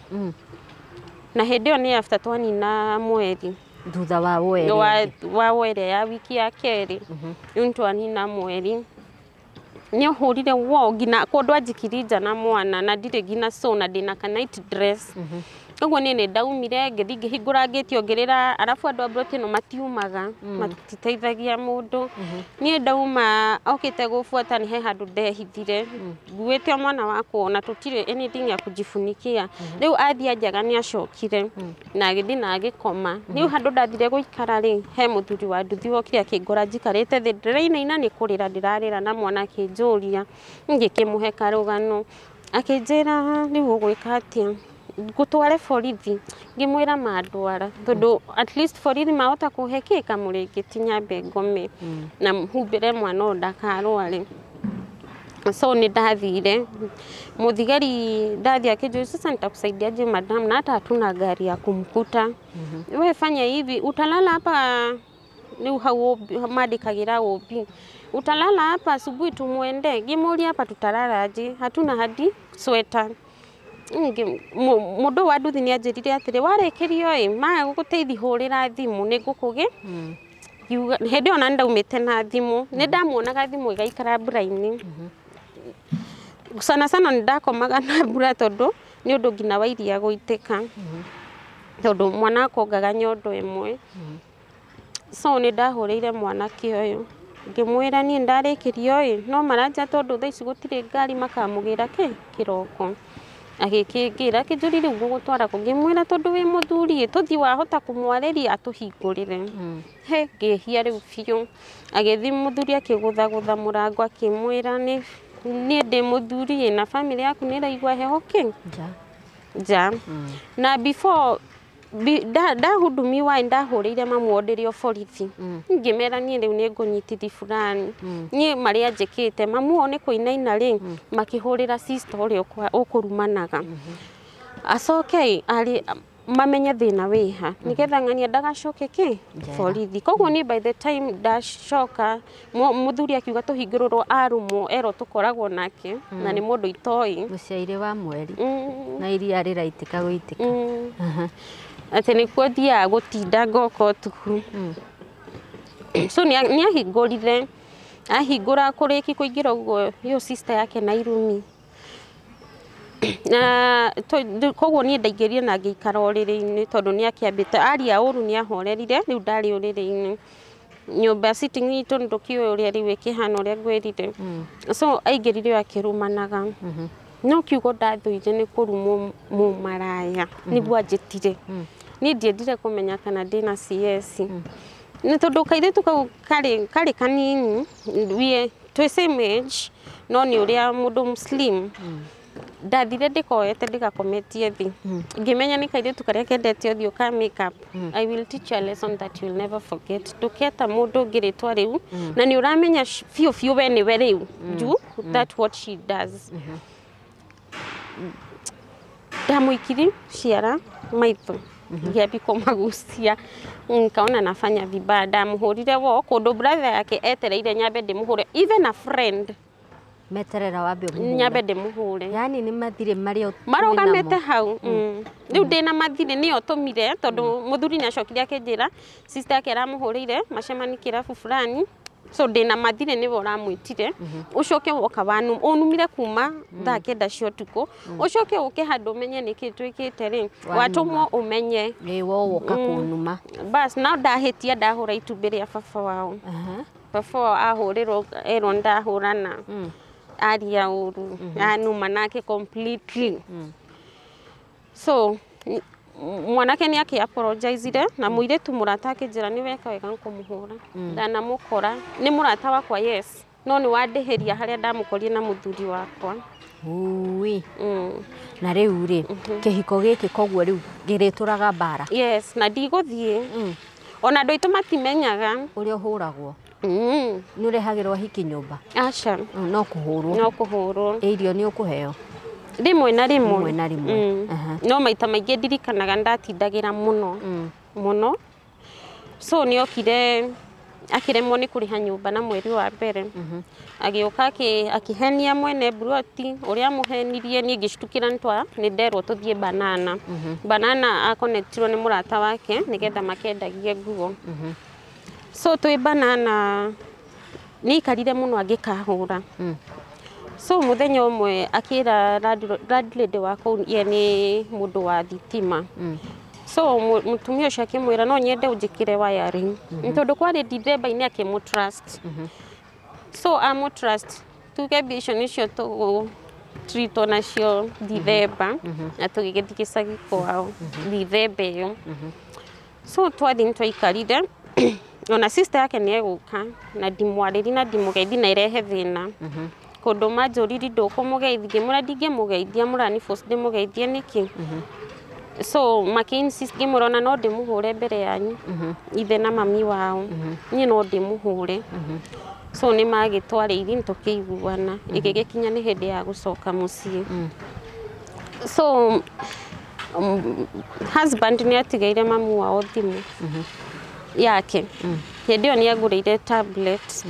na hindi yo ni after twani na mweri thutha wa weri wa weri ya wiki ya keri twani na mweri ni hurire ngina kundu anjikirija na mwana na ndire ngina so na ndina ka night dress koguo ni ndaumire ngithi ngihingura ngitio ngirira arafu andu abroti no matiumaga matiteithagia mundu ni ndauma okite gufuata ni he handu ndehithire nguite mwana wako na tutire anything ya kujifunikia riu athia njaga ni acokire na agithi na agikoma ni handu ndathire guikara ri he muthuri wa nduthi wokire akingora njikarite thi ndiraina ni kurira ndirarira na mwana akinjuria ngikimuhe karugano akinjira riu gwika atia gutware borithi ngimwira mandwara tondu at least borithi mahota kuhekika murigiti nyambe ngome na humbire mwana ndakarware so ni ndathire muthigari ndathia akijo sasa nitakusaidia je madam na hata hatuna gari ya kumkuta wewe fanya hivi utalala hapa ni hau madikagira obi utalala hapa asubuhi tumwende gimuria hapa tutalala aje hatuna hadi sweta mundu wa nduthi ni anjirire atire warekerio ma guguteithia hurira thimu ni ngukuge hindi ona ndaumite na thimu ni ndamuonaga thimu igaikara mbura-ini sana sana ndakomaga na mbura tondu ni undu ngina wa iria guiteka tondu mwana akongaga nyondo imwe so ni ndahurire mwana kioyo ngimwira ni ndarikirio no maranja tondu thaa ici gutire ngari makamugira kiroko agikingira kijuri riu gugutwara kungimwira tondu wi muthuri tuthi wahota kumwareria atuhingurire he ngihia riu biu agithi muthuri akiguthagutha murango akimwira ni ndi muthuri na family yaku ni raigwa heho ja na before ndahudumiwa ndahurire mamu ondirio borithi ngimera ni riu ni ngunyitithi fulani ni maria njikite mamu one kuinaina ri makihurira sister uri ukurumanaga acoke ari mamenye thina wiha nigetha ng'ania ndagacoke borithi koguo ni by the time ndacoka muthuri akiuga tuhingururwo arumo ero tukoragwo nake na ni mundu itoi muciaire wa mweri na iria riraitika guitika ati ni kuo thia gutinda ngoko tuku so ni ahingurire ahingura kuriki kuingira uguo yo sister yake na irumi na koguo ni ndaingirire na ngikara uriri-ini tondu ni akiambite aria uru ni ahorerire riu ndari uriri-ini nyumba sitting itu ndukiwe uria riu ikihana uria ngwirire so aingirire akirumanaga no kiugo ndathuire ni kurumo mu maraya niguo anjitire ni ndiendire kumenya kana ndina CS ni tondu kaithitu kau kari kanini we twi same age no ni uria mundu muslim ndathire ndikoete ndikakometie thi ngimenya ni kaithitu karia kendete uthio ka makeup I will teach you a lesson that you will never forget tuketa mundu ngiritwa riu na ni uramenya fiu we ni we riu ju that what she does ndamuikiri ciara maitho ngiambi kumagucia nkaona nafanya vibaya ndamuhurire wo kundu brother yake etereire nyambe ndimuhure even a friend meterera wambe muhure nyambe ndimuhure yani ni mathire maria marogamete hau riu ndina mathire ni otumire tondu muthuri ni acokire akinjira sister yake aramuhurire macemani kirabu fulani so ndina mathire ni boramwitire ucoke woka wanu unumire kuma thaa kenda cio tuko ucoke uke handu menye niki twikite ri watumwo umenye ni wo woka kunuma bas na ndahitia ndahura itumbi ria baba wao baba ahurirwo ero ndahurana aria uru anuma nake completely so mwanake ni akiapologize na muiretu murata akinjira ni weka wega kumuhura ndanamukora ni murata wakwa yes no ni wandihiria haria ndamukorie na muthuri wakwa ui na riu ri kihiko giki koguo riu girituraga bara yes na ndiguthie ona ndoito matimenyaga uria huragwo ni urehagirwo hiki nyumba acha no kuhurwo irio ni ukuheo rimwe na rimwe no maita maingi ndirikanaga ndatindagira muno so ni okire akiremwo ni kuriha nyumba na mweri wa mbere agioka akihenia mwene broti uria muhenirie ni ngishtukira ntwa ni nderwo tuthie banana akonectirwo ni murata wake nigetha makendagie nguo so twi banana ni karire muno agikahura so muthenya umwe akira landlady wako ye ni mundu wa thitima so mutumia ucio akimwira no nyende unjikire wiring ntondu kwari ndithemba-ini akimutrust so amutrust tuge vision icio tugu treat onacio ndithemba na tugigithii gicagi kwao ndithemba iyo so twathi ntwaikarire ona sister yake ni eguka na ndimwariri na ndimugeithia na irehe thina kundu majoriri ndukumugeithia ngimura ndingimugeithia murani force ndimugeithie niki so makinsist ngimurona no ndimuhure mbere yanyu ithe na mami wao ni no ndimuhure so ni magitwarire ntukiguana igigikinya ni hindi ya gucoka mucii so husband ni atigaire mamu wao thimu yake hindi yo ni agurire tablet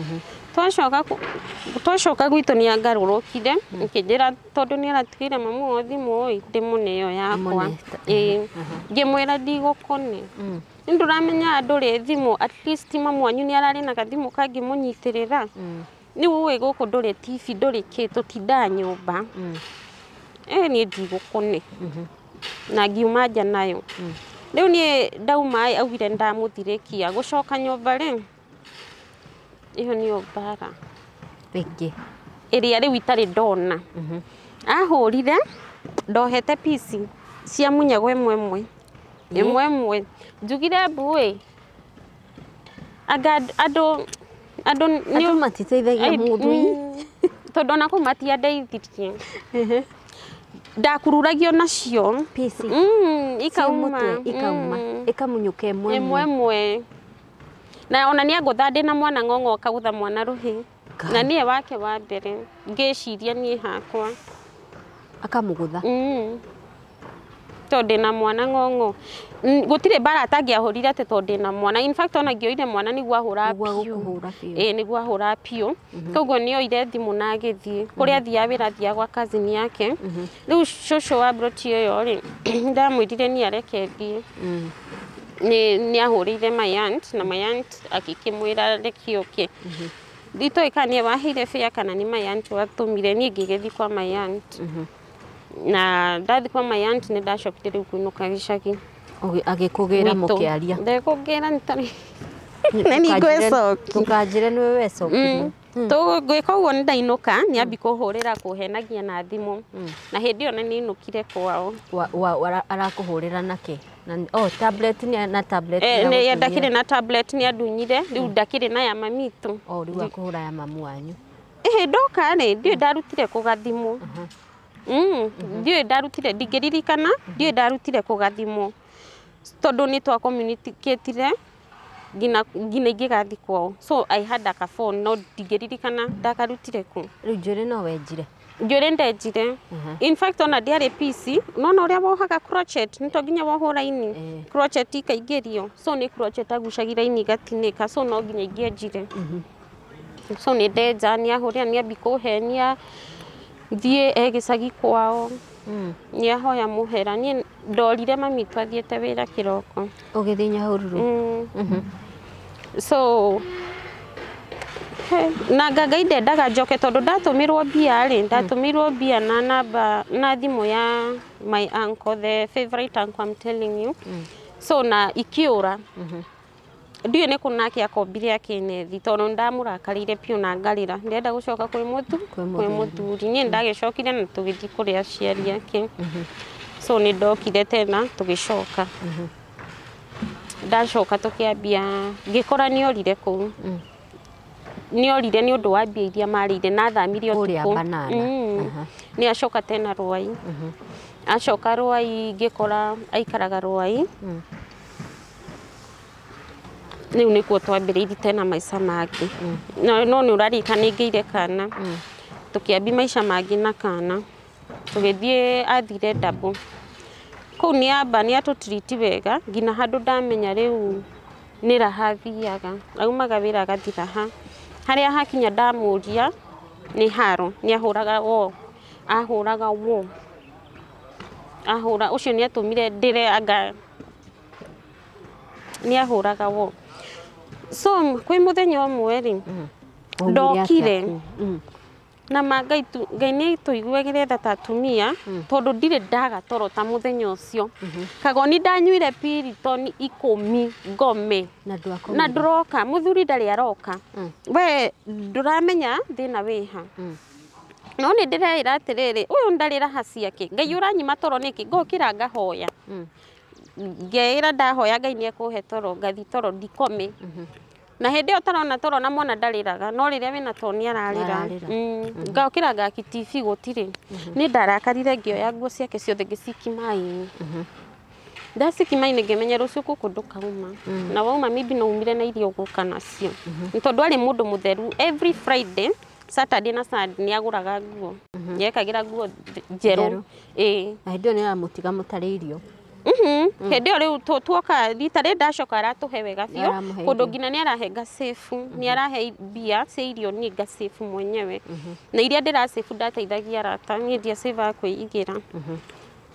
twacoka gwitu ni angarurukire nkinjira tondu ni aratigire mamu wao thimu ndimuneo yakwa ngimwira ndigukone nduramenya andu ri thimu at least mamu wanyu ni arari na gathimu kangi munyitirira ni uwe guku nduri TV nduri ki tutinda nyumba ni ndigukune na ngiuma nja nayo riu ni ndauma augire ndamuthirikia gucoka nyumba ri iyo ni mbara Peki iria riu itari ndona ahurire ndohete pisi cia munyago imwe njugire mbui andu ni matiteithagia mundu tondu na kumatia ndeithirie ndakururagio nacio pisi ikauma ikamunyuka imwe na ona ni agutha ndina mwana ng'ong'o akagutha mwana ruhi na niye wake wa mbere ngiciria nie hakwa akamugutha tondu na mwana ng'ong'o gutire bara atangiahurire ate tondu na mwana in fact ona ngioire mwana niguo ahura piu niguo ahura piu koguo ni oire thimu na agithie kuria thia wira thia gwa cousin yake riu shosho wa broti yo ri ndamwirire ni areke thie ni ahurire my aunt na my aunt akikimwira rekioke dito ikanie wahire fia kana ni my aunt watumire ni ngigethi kwa my aunt na ndathi kwa my aunt ni ndacokire riu kuinuka gicagi agikugira mukiaria ndekugira nitari nani ngwecoki tukanjire ni wewe cokire to gwika uguo ni ndainuka ni ambi kuhurira kuhenagia na thimu na hindi ona ni inukire kwao arakuhurira nake tablet ni na tablet ni ndakire na tablet ni adunyire riu ndakire na ya mamitu riu akuhura ya mamu wanyu ndoka ni ndio ndarutire kugathimu ndio ndarutire ndigiririkana ndio ndarutire kugathimu tondu ni twa communicate gina ingigathi kwao so I had a phone no ndigiririkana ndakarutire ku riu njuri no wenjire njuri ndenjire in fact ona ndiari PC nona uria wohaga crochet nito nginya wohura ini crochet ikaigerio so ni crochet agucagira ini gatinika so no nginya ingienjire so ni ndenja ni ahuria ni ambi kuhenia thie egicagi kwao ni ahoya muhera ni ndorire mami twathiete wira kiroko ugithinya hururu so na ngagaide ndaga njoke tondu ndatumirwo bia ri ndatumirwo bia na namba na thimu ya my uncle the favorite uncle I'm telling you so na ikiura ndiyo ni kunake akombire akinethi tondu ndamurakarire piu na ngarira ndenda gucoka kwi muthuri ni ndagicokire na tugithi kuri aciari ake so ni ndokire tena tugicoka ndacoka tukiambia ngikora ni orire ku ni orire ni undu wa mbia iria marire na thamirie utuku ni acoka tena Ruai acoka Ruai ngikora aikaraga Ruai niu nikuo twambiriirie tena maica mangi no ni urarika ni ngeire kana tukiambi maica mangi na kana tugithie athire Ndambu kuu ni amba ni atutiriti wega ngina handu ndamenya riu ni rahathiaga aumaga wira agathira haria hakinya ndamuria ni haro ni ahuraga ahura ucio ni atumire ndire anga ni ahuraga wo so kwi muthenya umwe ri ndokire na ngai ni tuiguagire tha tatumia tondu ndire ndaga toro ta muthenya ucio kagoni ndanyuire piritoni 10 ngome na ndroka muthuri ndari aroka we nduramenya thina wiha no ni ndireira atiriri uyu ndarira haciake ngai uranyima toro niki ngokira ngahoya ngeira ndahoya ngai ni ekuhe toro ngathi toro ndikome na hindi yo tarona toro na mwana ndariraga no riria wina toro ni ararira ngokira ngaki TV gutire ni ndarakarire ngioya nguo ciake ciothe ngiciki mai ndaciki mai ngimenya rucio kuku ndukauma na wauma maybe no umire na irio guka nacio tondu ari mundu mutheru every Friday Saturday na Sunday ni aguraga nguo yekagira nguo njeru ndio ni amutiga mutare irio hindi yo riu tuoka rita ri ndacoka aratuhe wega bio kundu ngina ni arahe gasefu ni arahe bia cia irio ni gasefu mwenyewe na iria ndirasefu ndateithagia arata ni ndia save kwiigira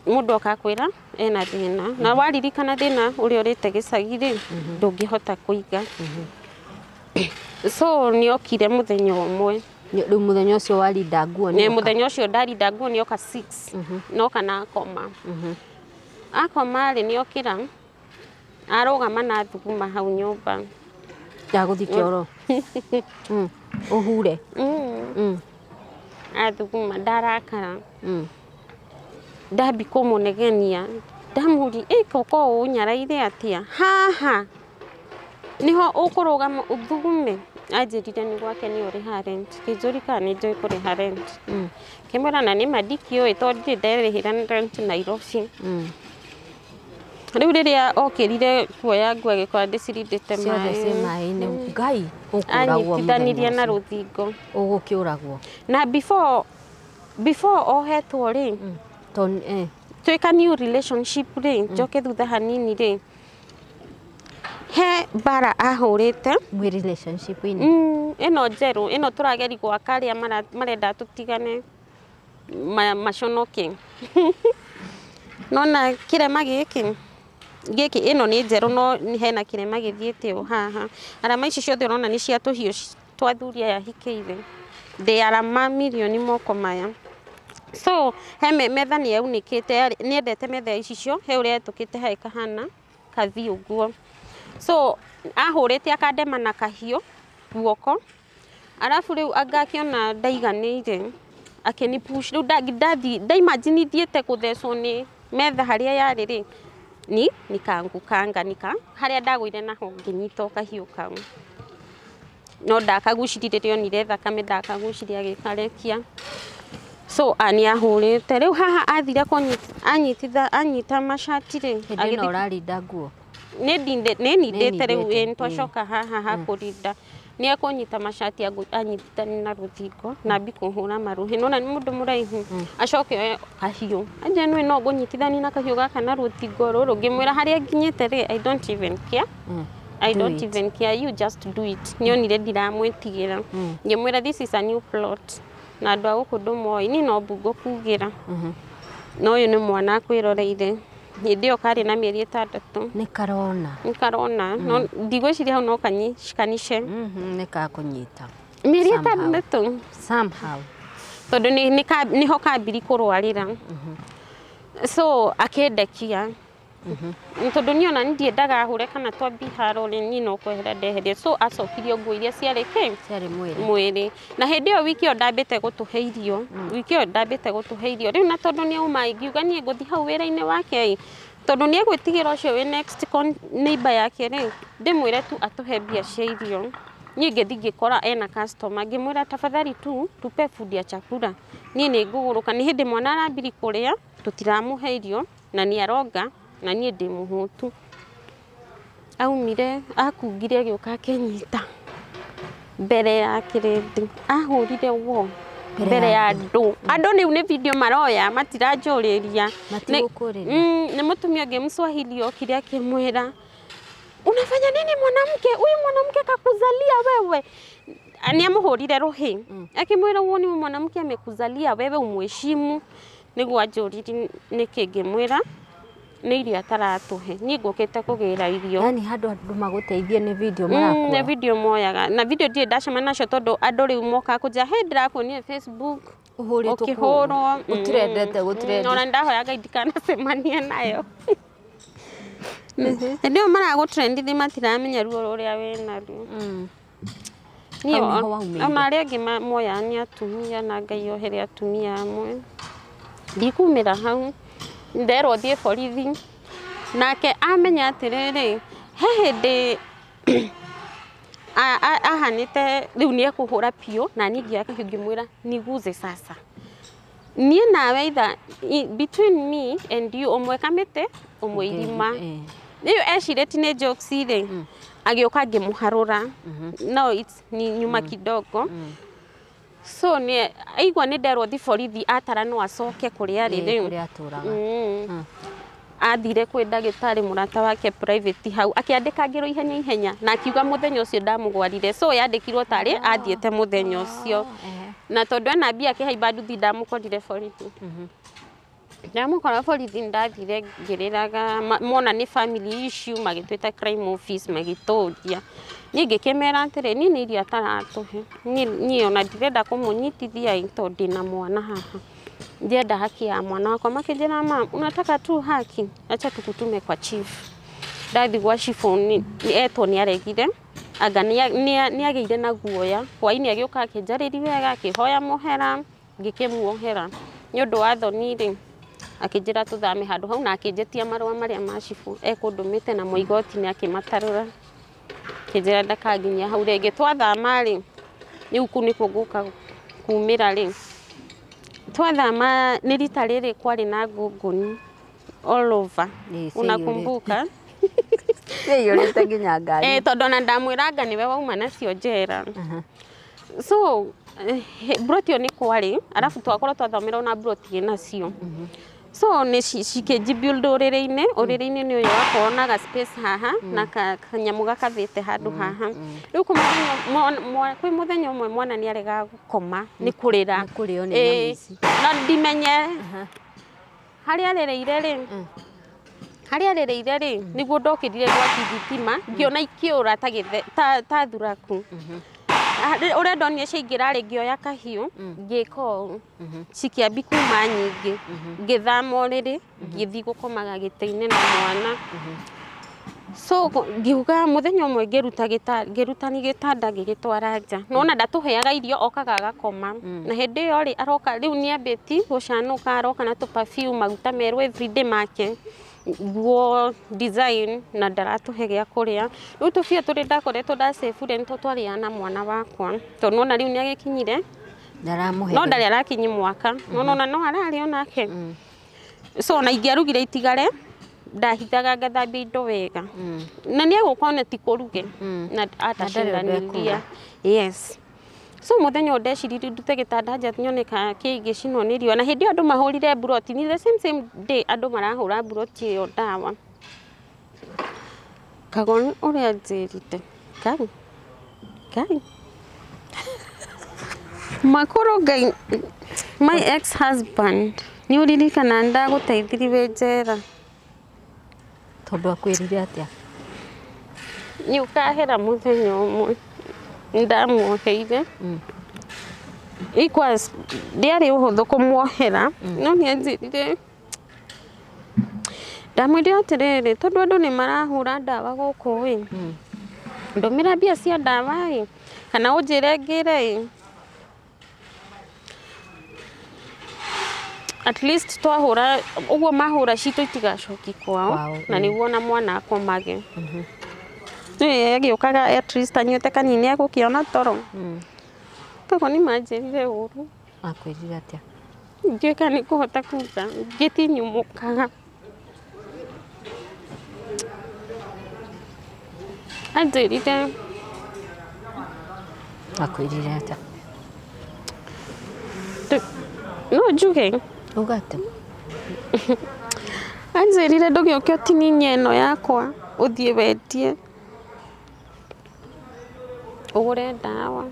mundu akakwira ena thina na waririkana thina uri urite gicagi ri ndungihota kuiga So niokire muthenya umwe Rĩu mũthenya ũcio warinda nguo nĩ muthenya ũcio ndarinda nguo nioka 6 noka na akoma akoma rĩ niokira arũgama na thuguma hau nyũmba ndagũthi kĩoro ũhure athuguma ndarakara ndabi kũmũnegenia ndamũri koko ũnyaraire atia haha niho ũkũrũgama ũthugume anjĩrire nĩ gwake nĩ ũrĩha rent kĩnjũrika nĩ njũĩ kũrĩha rent kĩmwĩra na nĩ mandikĩũĩ tondũ ndirĩ nderĩhĩra rent Nairobi rĩu rĩrĩa okĩrire kuoya nguo agĩkora ndĩcirindĩte maĩ-inĩ Ngai ũkũragwo anyitithanirie na rũthingo ũgũkĩũragwo na before ohetwo rĩ twĩka new relationship rĩ njoke thutha hanini rĩ he bara ahũrĩte mwĩ relationship-inĩ ĩno njerũ ĩno tũrageri gwaka arĩa marenda tũtigane maconoke nona kĩrema gĩkĩ ĩno nĩ njerũ no hena kĩrema gĩthiĩte haha arama ici ciothe ũrona nĩ cia tũhiũ twa athuri aya hikĩire they are mamirioni moko maya so he metha nĩ yaunĩkĩte nĩendete metha ici cio he ũrĩa etũkĩte haĩ kahana kathi ũguo so ahũrĩte akandema na kahiũ guoko arabu rĩu angakĩona ndaiganĩire akĩni push rĩu ndaimagine thiĩte gũthecwo nĩ metha harĩa yarĩ rĩ nikangũkanganika harĩa ndagũire naho ngĩnyita kahiũ kau no ndakaguciririe onire thakame ndakaguciria gĩkarekia so ani ahũrĩte rĩu haha athire anyita macati rĩ agĩthiĩ ũrarinda nguo nĩnindĩte rĩu twacoka haha hakũrinda nĩ ekũnyita macati anyitithani na rũthingo na mbi kũhũra marũhi nona nĩ mũndũ mũraihu acoke oe kahiũ anje nĩ no ngũnyitithani na kahiũ gaka na rũthingo rũrũ ngĩmwĩra harĩa nginyĩte rĩ I don't even care you just do it nĩonire ndiramwĩtigĩra ngĩmwĩra this is a new plot na andũ a gũkũ ndũmoĩ niĩ no mbungo kugĩra no ũyũ nĩ mwana akwĩroreire hĩndĩ ĩyo karĩ na mĩeri 6 nĩ karona no ndigwĩciria hau no kanice nĩ kakũnyita mĩeri 6 somehow tondũ nĩho kambiri kũrwarĩra so akĩndekia tondũ niona ndiendaga hũre kana twambi haro rĩ no kwehera ndeherie so acokirio nguo iria ciarĩ mwĩrĩ na hĩndĩ ĩyo wiki ĩyo ndambĩte gũtũhe irio rĩu na tondũ nĩauma ngiuga niĩ ngũthi hau wĩra-inĩ wake tondũ nĩegwĩtigĩra ũcio wĩ next neighbor yake rĩ ndĩmwĩre tu atũhe mbia cia irio niĩ ngĩthi ngĩkora ena customer ngĩmwĩra tafadhali tu tupe food ya chakula niĩ nĩ ngũgũrũka nĩ hĩndĩ mwana arambiri kũrĩa tũtiramũhe irio na nĩ aronga na niĩ ndĩ mũhũtu aumire akungire agĩũka akĩnyita mbere ya kĩrĩndĩ ahũrire mbere ya andũ rĩu nĩ video maroya matiranjũrĩria nĩ mũtumia ũngĩ Mswahili okire akĩmwĩra unafanya nini mwanamke huyu mwanamke kakuzalia wewe nĩamũhũrire rũhĩ akĩmwĩra huo ni mwanamke amekuzalia wewe umheshimu nĩguo anjũrire nĩkĩ ngĩmwĩra nĩ irio ataratũhe niĩ ngũkĩte kũgĩra irio yani handũ andũ magũteithie nĩ video marakuoya nĩ video moyaga na video ndirĩ ndacemania nacio tondũ andũ rĩu moka kũnja he ndĩrakuonire Facebook ũkĩhũrwo gũtirendete ona ndahoyaga ndikanacemanie nayo hĩndĩ ĩyo maragũtrendithi matiramenya ruo rũrĩa wĩnaruo ona arĩa angĩ moya nĩ atumia na Ngai ohere atumia amwe ndikumĩra hau nderwo thiĩ borithi nake amenya atĩrĩrĩ he hĩndĩ ahanĩte rĩu nĩ ekũhũra piũ na niĩ ngĩoya kahiũ ngĩmwĩra niguze sasa niĩ nawe either between me and you ũmwe kamĩtĩ ũmwe irima rĩu ecirĩti nĩ jokes rĩ agĩũka ngĩmũharũra no it's ni nyuma kidogo so aigua nĩ nderwo thi borithi atara no acoke kũrĩa arĩ rĩu athire kwĩ ndagĩtarĩ mũrata wake private hau akĩandĩkangĩrwo ihenya na akiuga mũthenya ũcio ndamũgwarire so yandĩkirwo tarĩ athiĩte mũthenya ũcio na tondũ ena mbia akĩhaimba nduthi ndamũkorire borithi Ndamukora borithi ndathire ngiriraga mona ni family issue magitwita crime office magitoria ni ngikemera atire ni ni iria taratuhe ni ona ndirenda kumunyitithia into ndina mwana haha ndienda haki ya mwana wakwa makijira mama unataka tu haki acha tukutume kwa chief ndathi gwa chief ni eto ni aregire aga ni ageire na guoya hwaini agioka akinjariri wega akihoya muhera ngikemuohera ni undu wa thonire akijira tuthame handu hau na akinjetia marwa maria macifu ekundumite na moigoti ni akimatarura kijira ndakanginya hau rege twathama ri ni uku ni kuguka kumira ri twathama ni rita riri kwari na ngunguni all over unakumbuka yurite nginya ngari tondu na ndamwiraga niwe wauma nacio njera so brotio ni kwari arafu twakorwo twathomera na brotio nacio so ni cikejibuild urire-ini ni uyu wakonaga space haha na kanyamu gakathite handu haha riu kwi muthenya umwe mwana ni arega gukoma ni kurira na ndimenye haria arereire ri niguo ndokirire gwa thitima ngiona ikiura ta thuraku uria ndonire ciaingira ri ngioya kahiu ngiko cikiambi kuma nyingi ngithama riri ngithi gukomaga gite-ini na mwana so ngiuga muthenya umwe ngirutani gitanda ngigitwara nja nona ndatuheaga irio okaga agakoma na hindi iyo ri aroka riu ni ambeti gucanuka aroka na tu perfume maguta meru everyday make guo design na ndaratuhe gia kuria riu tufia turi ndakoretwo ndacebure nito twariana mwana wakwa to nona riu ni agikinyire ndaramuhe no ndari arakinyi mwaka nona no arari onake so na ingiarugire itigare ndahithaga ngathambia indo wega na ni egukona ti kuruge na atacindaniria yes so muthenya ndeciriri ndute gitanda nja nyoneka kiigicino ni rio na hindi andu mahurire buroti ni the same day andu marahura buroti iyo ndawa kagoni uria njirite kai makoro ngai my ex husband ni uririkana ndaguteithiriwe njera tondu akwirire atia ni ukahera muthenya umwe ndamuoheire equals ndiari uhuthu kumuohera no ni anjirire ndamwire atiriri tondu andu ni marahura ndawa guku wi ndumira mbia cia ndawa ri kana unjire ngire at least twahura uguo mahura citu itigacoki kwao na niguo na mwana akomage agiokaga at least anyuete kanini agukiona toro kago ni manjirire uru akwirire atia ngika ni kuhota kuga ngitinyumukaga anjirire akwirire atia no njuge ugate anjirire ndugioke utininye ino yakwa uthie wendie ugure ndawa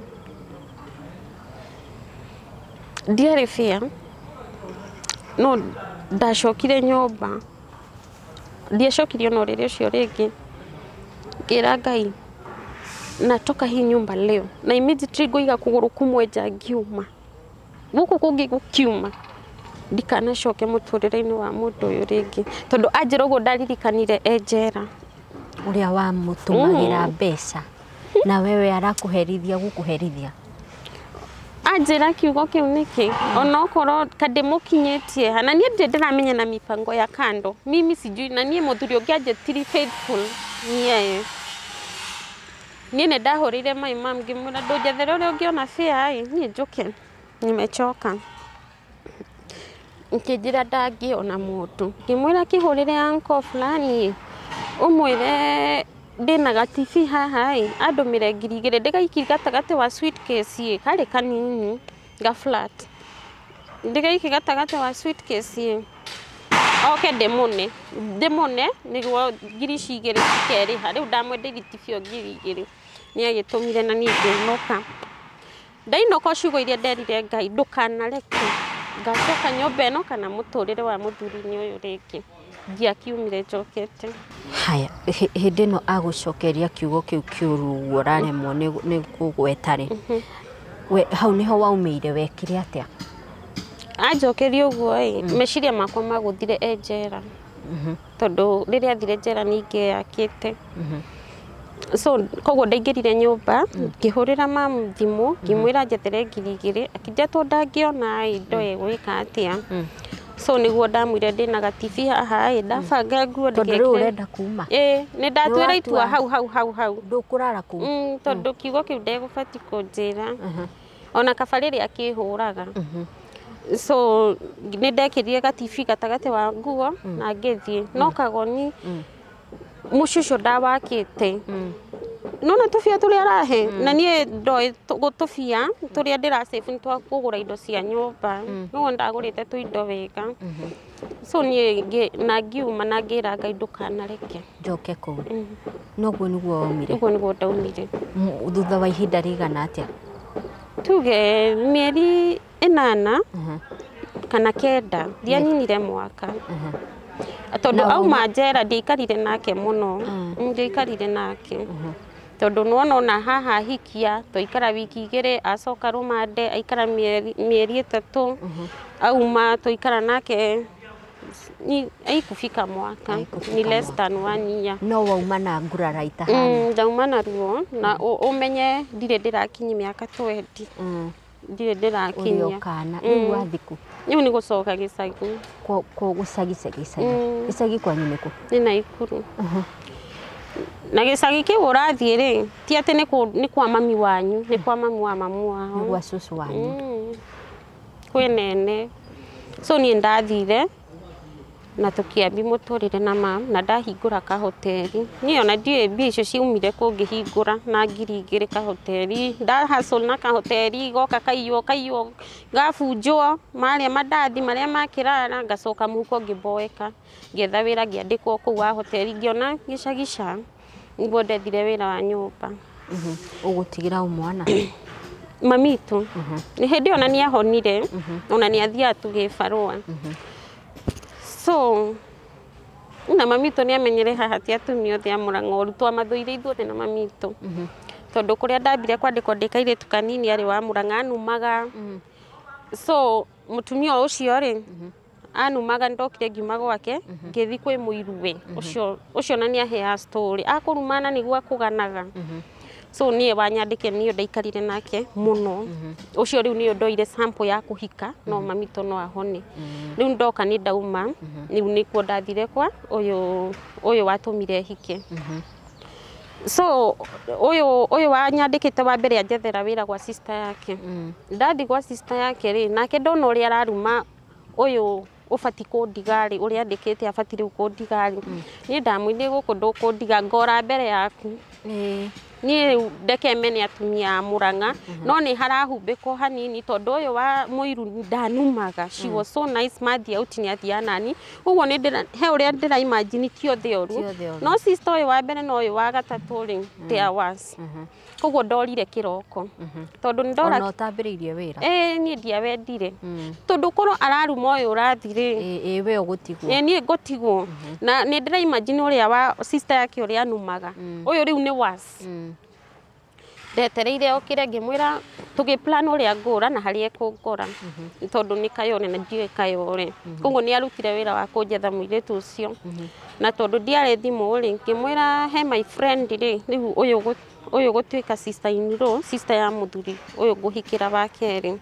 ndiari fia no ndacokire nyumba ndiacokirio no riri ucio ringi ngira Ngai natoka hii nyumba leo na immediately ngoiga kuguru kumwe nja ngiuma guku kungi gukiuma ndikanacoke muturire-ini wa mundu uyu ringi tondu anjira uguo ndaririkanire enjera uria wa mutumagira mbeca na wewe arakuherithia gukuherithia anjira kiugo kiu niki ona okoro kandimukinyitie hana nie ndiramenya na mipango ya kando mimi sijui na nie muthuri ungi anjetiri faithful nie ndahurire my mom ngimura ndunjethere uria ungiona fia nie njuke nimechoka nkijira ndangiona mundu ngimwira kihurire uncle fulani umwire ndina gatibi haha andumire ngiri igiri ndigaikiri gatagati wa suitcase kari kanini ga flat ndigaikiri gatagati wa suitcase okay ndimone niguo ngiri cigiri cikeri hari ndamwendeire tibio ngiri igiri ni agitumire na ni nginoka ndainoka ciugo iria nderire Ngai ndukanareke ngacoka nyũmba ĩno kana mũtũrĩre wa mũthuri-inĩ ũyũ rĩngĩ ndiakiumire njokete. Haya, hĩndĩ ĩno agũcokeria kiugo kĩu kĩũru ũraremwo nĩ kũgweta-rĩ, hau nĩho waumĩire wekire atĩa? Anjokeria ũguo-ĩ, meciria makwa magũthire njera, tondũ rĩrĩa athire njera ningĩ yakĩte. So koguo ndaingĩrire nyũmba ngĩhũrĩra mamu thimũ ngĩmwĩra njethere 2,000 akĩnjĩra ndangĩona ndoe gwĩka atĩa. So nĩguo ndamwĩre ndĩna gatibi haha ndabanga nguo ndĩgekĩre. Tondũ rĩu ũrenda kuma? Nĩ ndatuĩra itua hau. Ndũkũrara kuu? Tondũ kiugo kĩu ndegũbatiĩ kũnjĩra ona kaba rĩrĩa akĩhũraga. So nĩ ndekĩrire gatibi gatagatĩ wa nguo na ngĩthiĩ, no kagoni mũciĩ ũcio ndawakĩte. Nona tũbia tũrĩa arahe na niĩ ndoĩ tũbia tũrĩa ndĩrasave nĩ twa kũgũra indo cia nyũmba, no ndagũrĩte tũindo wega. So niĩ na ngiuma na ngĩra Ngai ndũkanareke njoke kũu. Noguo nĩguo waumire? Ũguo nĩguo ndaumire. Thutha wa ihinda rĩigana atĩa? Tuge mĩeri 8 kana 9 ndianinire mwaka. Tondũ auma njera ndiaikarire nake mũno, ndiaikarire nake. Tondũ nona haha hikia twaikara wiki 2 acoka rũmande aikara mĩeri 3 auma twaikara nake aikufika mwaka ni less than 1 year. No wauma na ngurara itahana? Ndauma na ruo na ũmenye ndirĩ ndĩrakinyia mĩaka 20. Ndirĩ ndĩrakinyia. Ũrĩ o kana rĩu wathiku? Rĩu nĩ gũcoka gĩcagi. Kwa gũcagi gĩcagi? Gĩcagi kwanyu nĩ kũ? Nĩ Naikuru. Na gĩcagi kĩu ũrathiĩ-rĩ ti atĩ nĩ kwa mami wanyu, nĩ kwa mami wa mamu wao. Nĩ gwa cucu wanyu? Kwĩ nene. So niĩ ndathire na tũkĩambi mũtũrĩre na mamu na ndahingũra kahoteri. Niĩ ona ndiũĩ mbia icio ciumire kũngĩhingũra na 2,000 kahoteri. Ndahustle na kahoteri goka kaiywo gabunjwo marĩa mandathi marĩa makĩrara ngacoka mũhuko ngĩmboeka ngĩetha wĩra ngĩandĩkwo kũu wa hoteri ngĩona gĩcagica nĩguo ndethire wĩra wa nyũmba. Ũgũtigĩra mwana? Mamitu nĩ hĩndĩ ona nĩ ahonire ona nĩ athiaga tũgĩbarũa. So na mamitu nĩ amenyere haha ti atumia othe a Mũrang'o twamathũire ithuothe na mamitu. Tondũ kũrĩa ndambire kwandĩkwo ndĩ kairĩtu kanini arĩ wa Mũrang'a anumaga. So mũtumia ũcio-rĩ anumaga ndokire ngiuma gwake ngĩthi kwĩ mũiruwe ũcio na nĩ aheaga story akũrumana nĩguo akũganaga. So niĩ wanyandĩke niĩ ndaikarire nake mũno. Ũcio rĩu niĩ ndoire sample ya kũhika no mamitu no ahone. Rĩu ndoka nĩ ndauma rĩu nĩkuo ndathire kwa ũyũ watũmire hike. So ũyũ wanyandĩkĩte wa mbere anjethera wĩra gwa sister yake. Ndathi gwa sister yake-rĩ nake ndona ũrĩa araruma ũyũ ũbati kũndiga-rĩ ũrĩa andĩkĩte abati rĩu kũndiga-rĩ niĩ ndamwĩrire gũkũ ndũkũndiga ngora mbere yaku. Niĩ ndeke mene atumia a Mũrang'a no nĩ harahumbĩkwo hanini tondũ ũyũ wa mũiru ndanumaga. She was so nice mathi out nĩ athiaga nani. Ũguo he ũrĩa ndĩra imagine ti othe ũru. No sister ũyũ wa mbere na ũyũ wa gatatũ-rĩ there was. Koguo ndorire kĩroko tondũ nĩ ndora ona ũtambĩrĩirie wĩra? Niĩ ndiawendire tondũ korwo araruma ũyũ ũrathi-rĩ we ũgũtigwo? Niĩ ngũtigwo na nĩ ndĩra imagine ũrĩa wa sister yake ũrĩa anumaga ũyũ rĩu nĩ worse. Ndetereire okĩre ngĩmwĩra tũgĩ-plan ũrĩa ngũra na harĩa ekũngora tondũ nĩ kayore na ndiũĩ kayore. Koguo nĩ arutire wĩra wa kũnjetha mũirĩtu ũcio na tondũ ndiarĩ thimũ-rĩ ngĩmwĩra he my friend-rĩ rĩu ũyũ gũtuĩka sister in law sister ya mũthuri ũyũ ngũhikĩra wa kerĩ.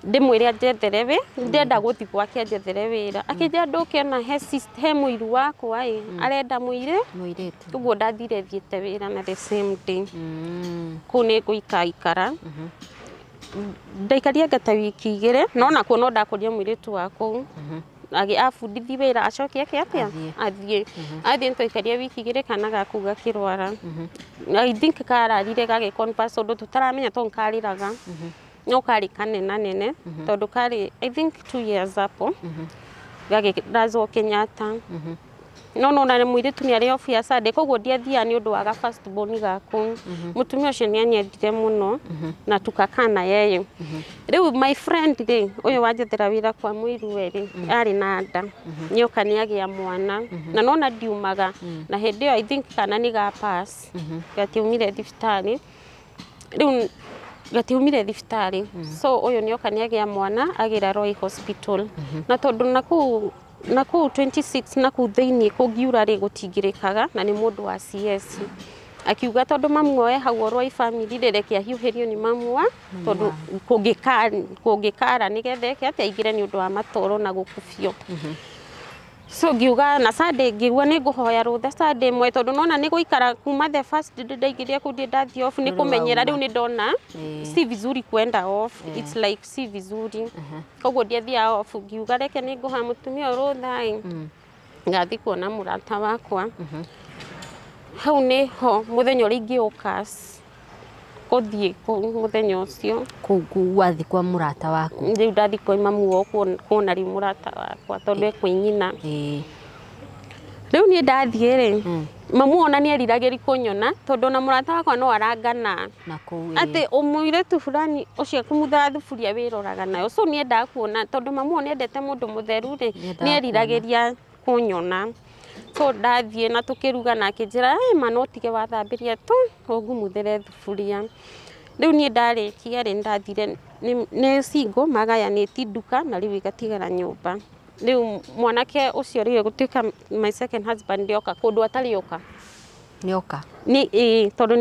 Ndĩmwĩre anjethere we ndenda gũthi gwake anjethere wĩra. Akĩnjĩra ndũkĩona he mũiru wakwa-ĩ arenda mũirĩtu. Ũguo ndathire thiĩte wĩra na the same day. Kũu nĩ ngũikaikara ndaikarire ngata wiki 2 no nakuo no ndakũrire mũirĩtu wa kũu abudithi wĩra acoke eke atĩa athiĩ twaikarie wiki 2 kana gaku gakĩrwara. I think kararire gagĩconverse ũndũ tũtaramenya tondũ karĩraga no karĩ kanene tondũ karĩ I think 2 years hapo gagĩrazwo Kenyatta. no na muiritu ni ari off ya Sunday koguo ndiathia ni undu wa ga first born gaku mutumia ucio ni anyendire muno na tukakana yeye riu my friend ri uyu wanjethera wira kwa muiru eri ari na nda nyoka ni agia mwana na nona ndiumaga na hindi I think kana ni ga pass gatiumire thibitari riu gatiumire thibitari so uyu nyoka ni agia mwana agira Roy Hospital na tondu na ku 26 na ku thiini kungiura ri gutingirikaga na ni mundu wa CS akiuga tondu mamu oe hau Roy family reke ahiuhirio ni mamu wa tondu kungikara nigethe ke ateigire ni undu wa matoro na gukufio so ngiuga na Sunday ngigua ni nguhoya rutha Sunday mwe tondu nona ni guikara kuma the first ndaigiria ku ndathi off ni kumenyera riu ni ndona si vizuri kwenda off it's like si vizuri koguo ndiathia off ngiuga reke ni nguha mutumia rutha ngathi kuona murata wakwa hau ni ho muthenya uri ngiukas kuthie muthenya ucio wathi kwa murata waku riu ndathi kwa mamu wo kuona ri murata wakwa tondu ekwinyina riu ni ndathie ri mamu ona ni eriragiri kunyona tondu na murata wakwa no arangana na kuwi ati umuire tu fulani ucio kumutha thufuria wiroraga nayo so ni enda kuona tondu mamu ni endete mundu mutheru ri ni eriragiria kunyona so ndathie na tukiruga na kinjira manotige wathambiria tu ungumuthere thufuria riu ni ndarikia ri ndathire ni singo magayaniti nduka na riu igatigara nyumba riu mwanake ucio riu gutuika my second husband ndoka kundu atarioka nioka ni tondu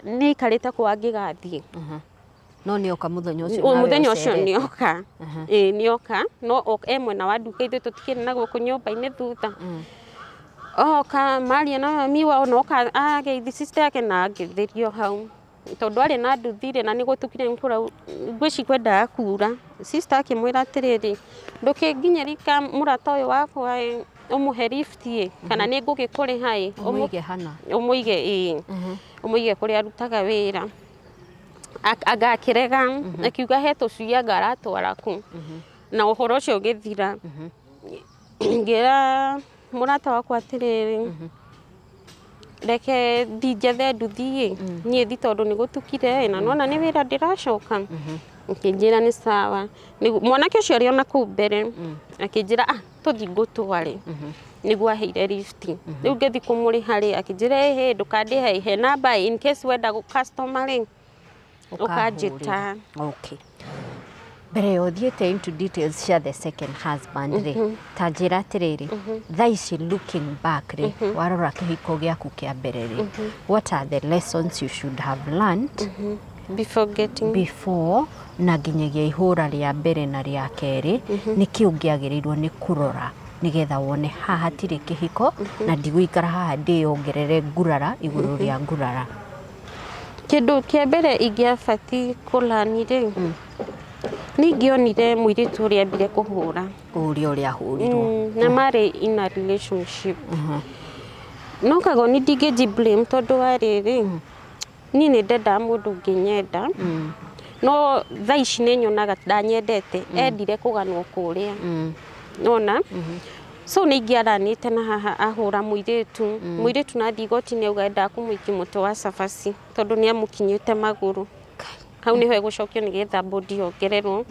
ni karite kwa ngigathie no nioka muthenya ucio nioka nioka no mwena wa nduka ithu tutikire na guku nyumba-ini thutha ka maria na mami wao no ka ageithi sister yake na agetherio hau tondu ari na nduthire na nigutukire nkura ngwici kwenda kura sister yake mwira atiriri ndukinginyerika murata uyu wakwa umuhe lift kana ni ngugikuri hai umuige hana umuige umuige kuri arutaga wira agakirega akiuga he tucuia ngaratwara ku na uhoro ucio ugithira ngira murata wakwa atiriri reke ndinjethe nduthi nie thi tondu ni gutukire na nona ni wira ndiracoka akinjira ni sawa mwanake ucio ari ona ku mbere akinjira tuthi ngutware niguo aheire lift riu ngithi kumuriha ri akinjira ndukandihe he namba in case wenda customer ri ukajita okay mbere yo thiete into details cia the second husband ri tanjira atiriri thaici looking back ri warora kihiko giaku kia mbere ri what are the lessons you should have learned before na nginyagia ihura ria mbere na ria keri niki ungiagirirwo ni kurora nigetha wone haha hatiri kihiko na ndiguikara haha ndiongerere ngurara iguru ria ngurara kindu kia mbere ingiabati kulanire ningionire muiritu uria ambire kuhura uria hurirwo na mari in a relationship no kago ni ndingi blame tondu wa riri ni ndenda mundu nginyenda no thaici ni nyonaga ndanyendete endire kuganwo kuria nona so ni ngiaranite na haha ahura muiritu nathi gotini auga ndakumuiki muto wa cabaci tondu ni amukinyite maguru hau niho egucokio nigetha bodi ongererwo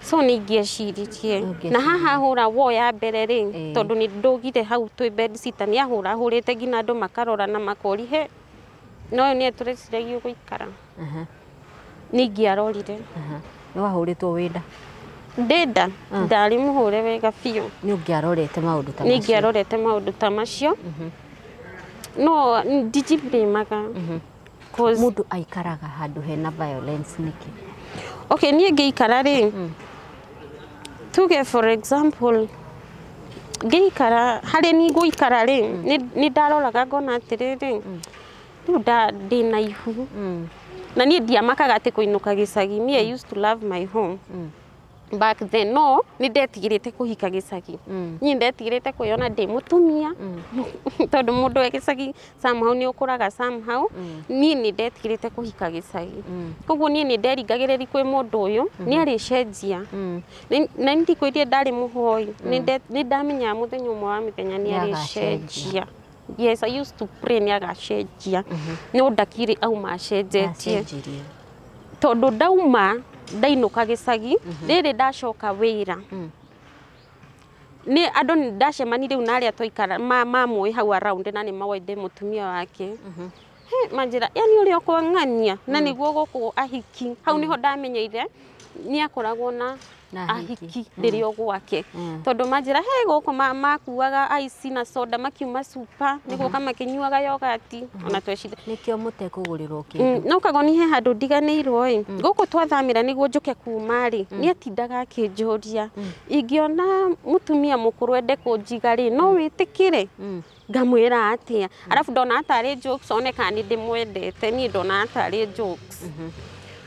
so ni ngieciririe na haha ahura wo ya mbere ri tondu ni ndugire hau twi bed sitter ni ahurite ngina andu makarora na makori he no ni etureciragia guikara ni ngiarorire ni wahuritwo wida ndenda ndari muhure wega biu ni ungiarorete maundu ta macio ni ngiarorete maundu ta macio no ndijibrimaga mundu aikaraga handu hena violence niki okay ni ngiikara ri tuge for example ngiikara hari ni guikara ri ni ndaroraga ngona atiriri riu ndina ihu na ni ndiamakaga ati kuinuka gicagi me I used to love my home back then no ni ndetigirite kuhika gicagi ni ndetigirite kuyona ndi mutumia tondu mundu e gicagi somehow ni ukuraga somehow ni ndetigirite kuhika gicagi koguo ni nderingagiriri kwi mundu uyu ni ari cenjia na ndikwirie ndari muhoi ni ndamenya muthenya umwe wa mithenya ni ari cenjia. Yes, I used to pray ni agacenjia no ndakiri auma cenjetie tondu ndauma ndainuka gicagi riri ndacoka wira ni andu ni ndacemani riu na aria toikara mamwe hau around na ni mawaide mutumia wake manjira yani uri okwang'ania na niguo guku ahiki hau niho ndamenyeire ni akoragwo na ahiki ndirio gwake tondu manjira guku makuaga aici na soda makiuma super niguo kama kinyuaga yogati ona twecide nikio mute kugurirwo kindu no kagoni he handu ndiganirwo guku twathamira niguo njuke kuma ri ni atindaga akinjuria ingiona mutumia mukuru ende kunjiga ri no witikire ngamwira atia arafu ndona atari jokes oneka ni ndimwendete ni ndona atari jokes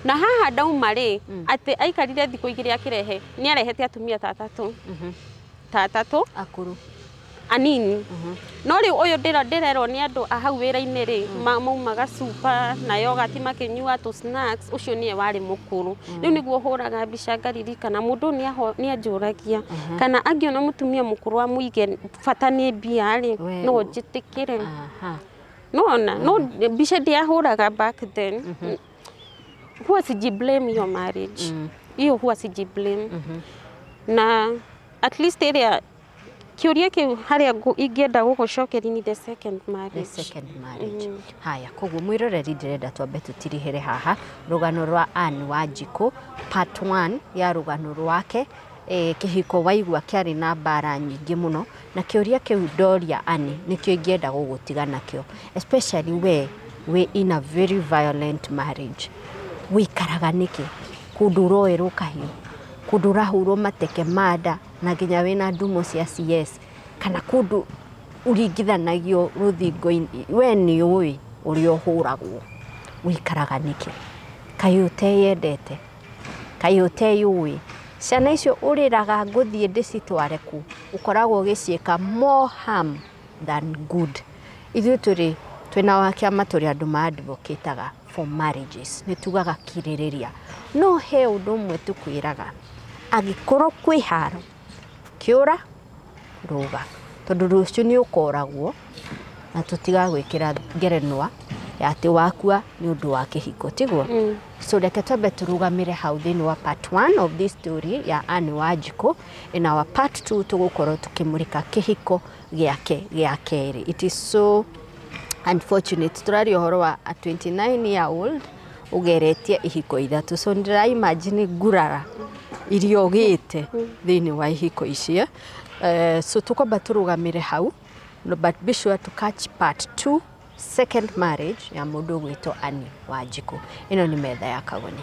na haha ndauma ri ati aikarire thiko igiri akirehe ni arehete atumia tatatu akuru anini no ri uyu ndirerwo ni andu ahau wira-ini ri maumaga super na yogati makinyua tu snacks ucio nie wari mukuru riu niguo huraga mbica ngaririkana mundu ni anjuragia kana angiona mutumia mukuru amuige bata ni mbia ri no njitikire no mbica ndiahuraga back then huwa sijiblame your marriage hiyo huwa sijiblame na at least area kiuria kiu haria ingienda gugucokeria ni the second marriage haya koguo mwiroreri ndirenda twambe tutirihere haha rugano rwa Anne Wanjiku part 1 ya rugano rwake kihiko waigua kiari na mbara nyingi muno na kiuria kiu ndoria Anne nikio ingienda gugutiga nakio especially we in a very violent marriage wikaraga niki kunduroerwo kahiu kundurahurwo mateke mada na nginya wina ndumo cia CS kana kundu uringithanagio ruthingo-ini we ni ui uri ohuragwo wikaraga niki kayute yendete kayute yui ciana icio uriraga nguthie ndicitware ku ukoragwo gicieka more harm than good ithu turi twina wakiama turi andu ma advocateaga for marriages ni tugaga kiririria no he undu mwe tukwiraga agikorwo kwi haro kiura ruga tondu rucio ni ukoragwo na tutiga gwikira ngerenwa ati wakua ni undu wa kihiko tiguo so reke twambe turugamire hau thini wa part 1 of this story ya Anne Wanjiku in our part 2 tugukorwo tukimurika kihiko giake gia keri. It is so unfortunate turari ohoro wa a 29 year old ugeretie ihiko ithatu so ndira imagine gurara iriogite thini wa ihiko icio so tukwamba turugamire hau no but be sure to catch part 2 second marriage ya mundu gwito Anne Wanjiku ino ni metha ya Kagoni.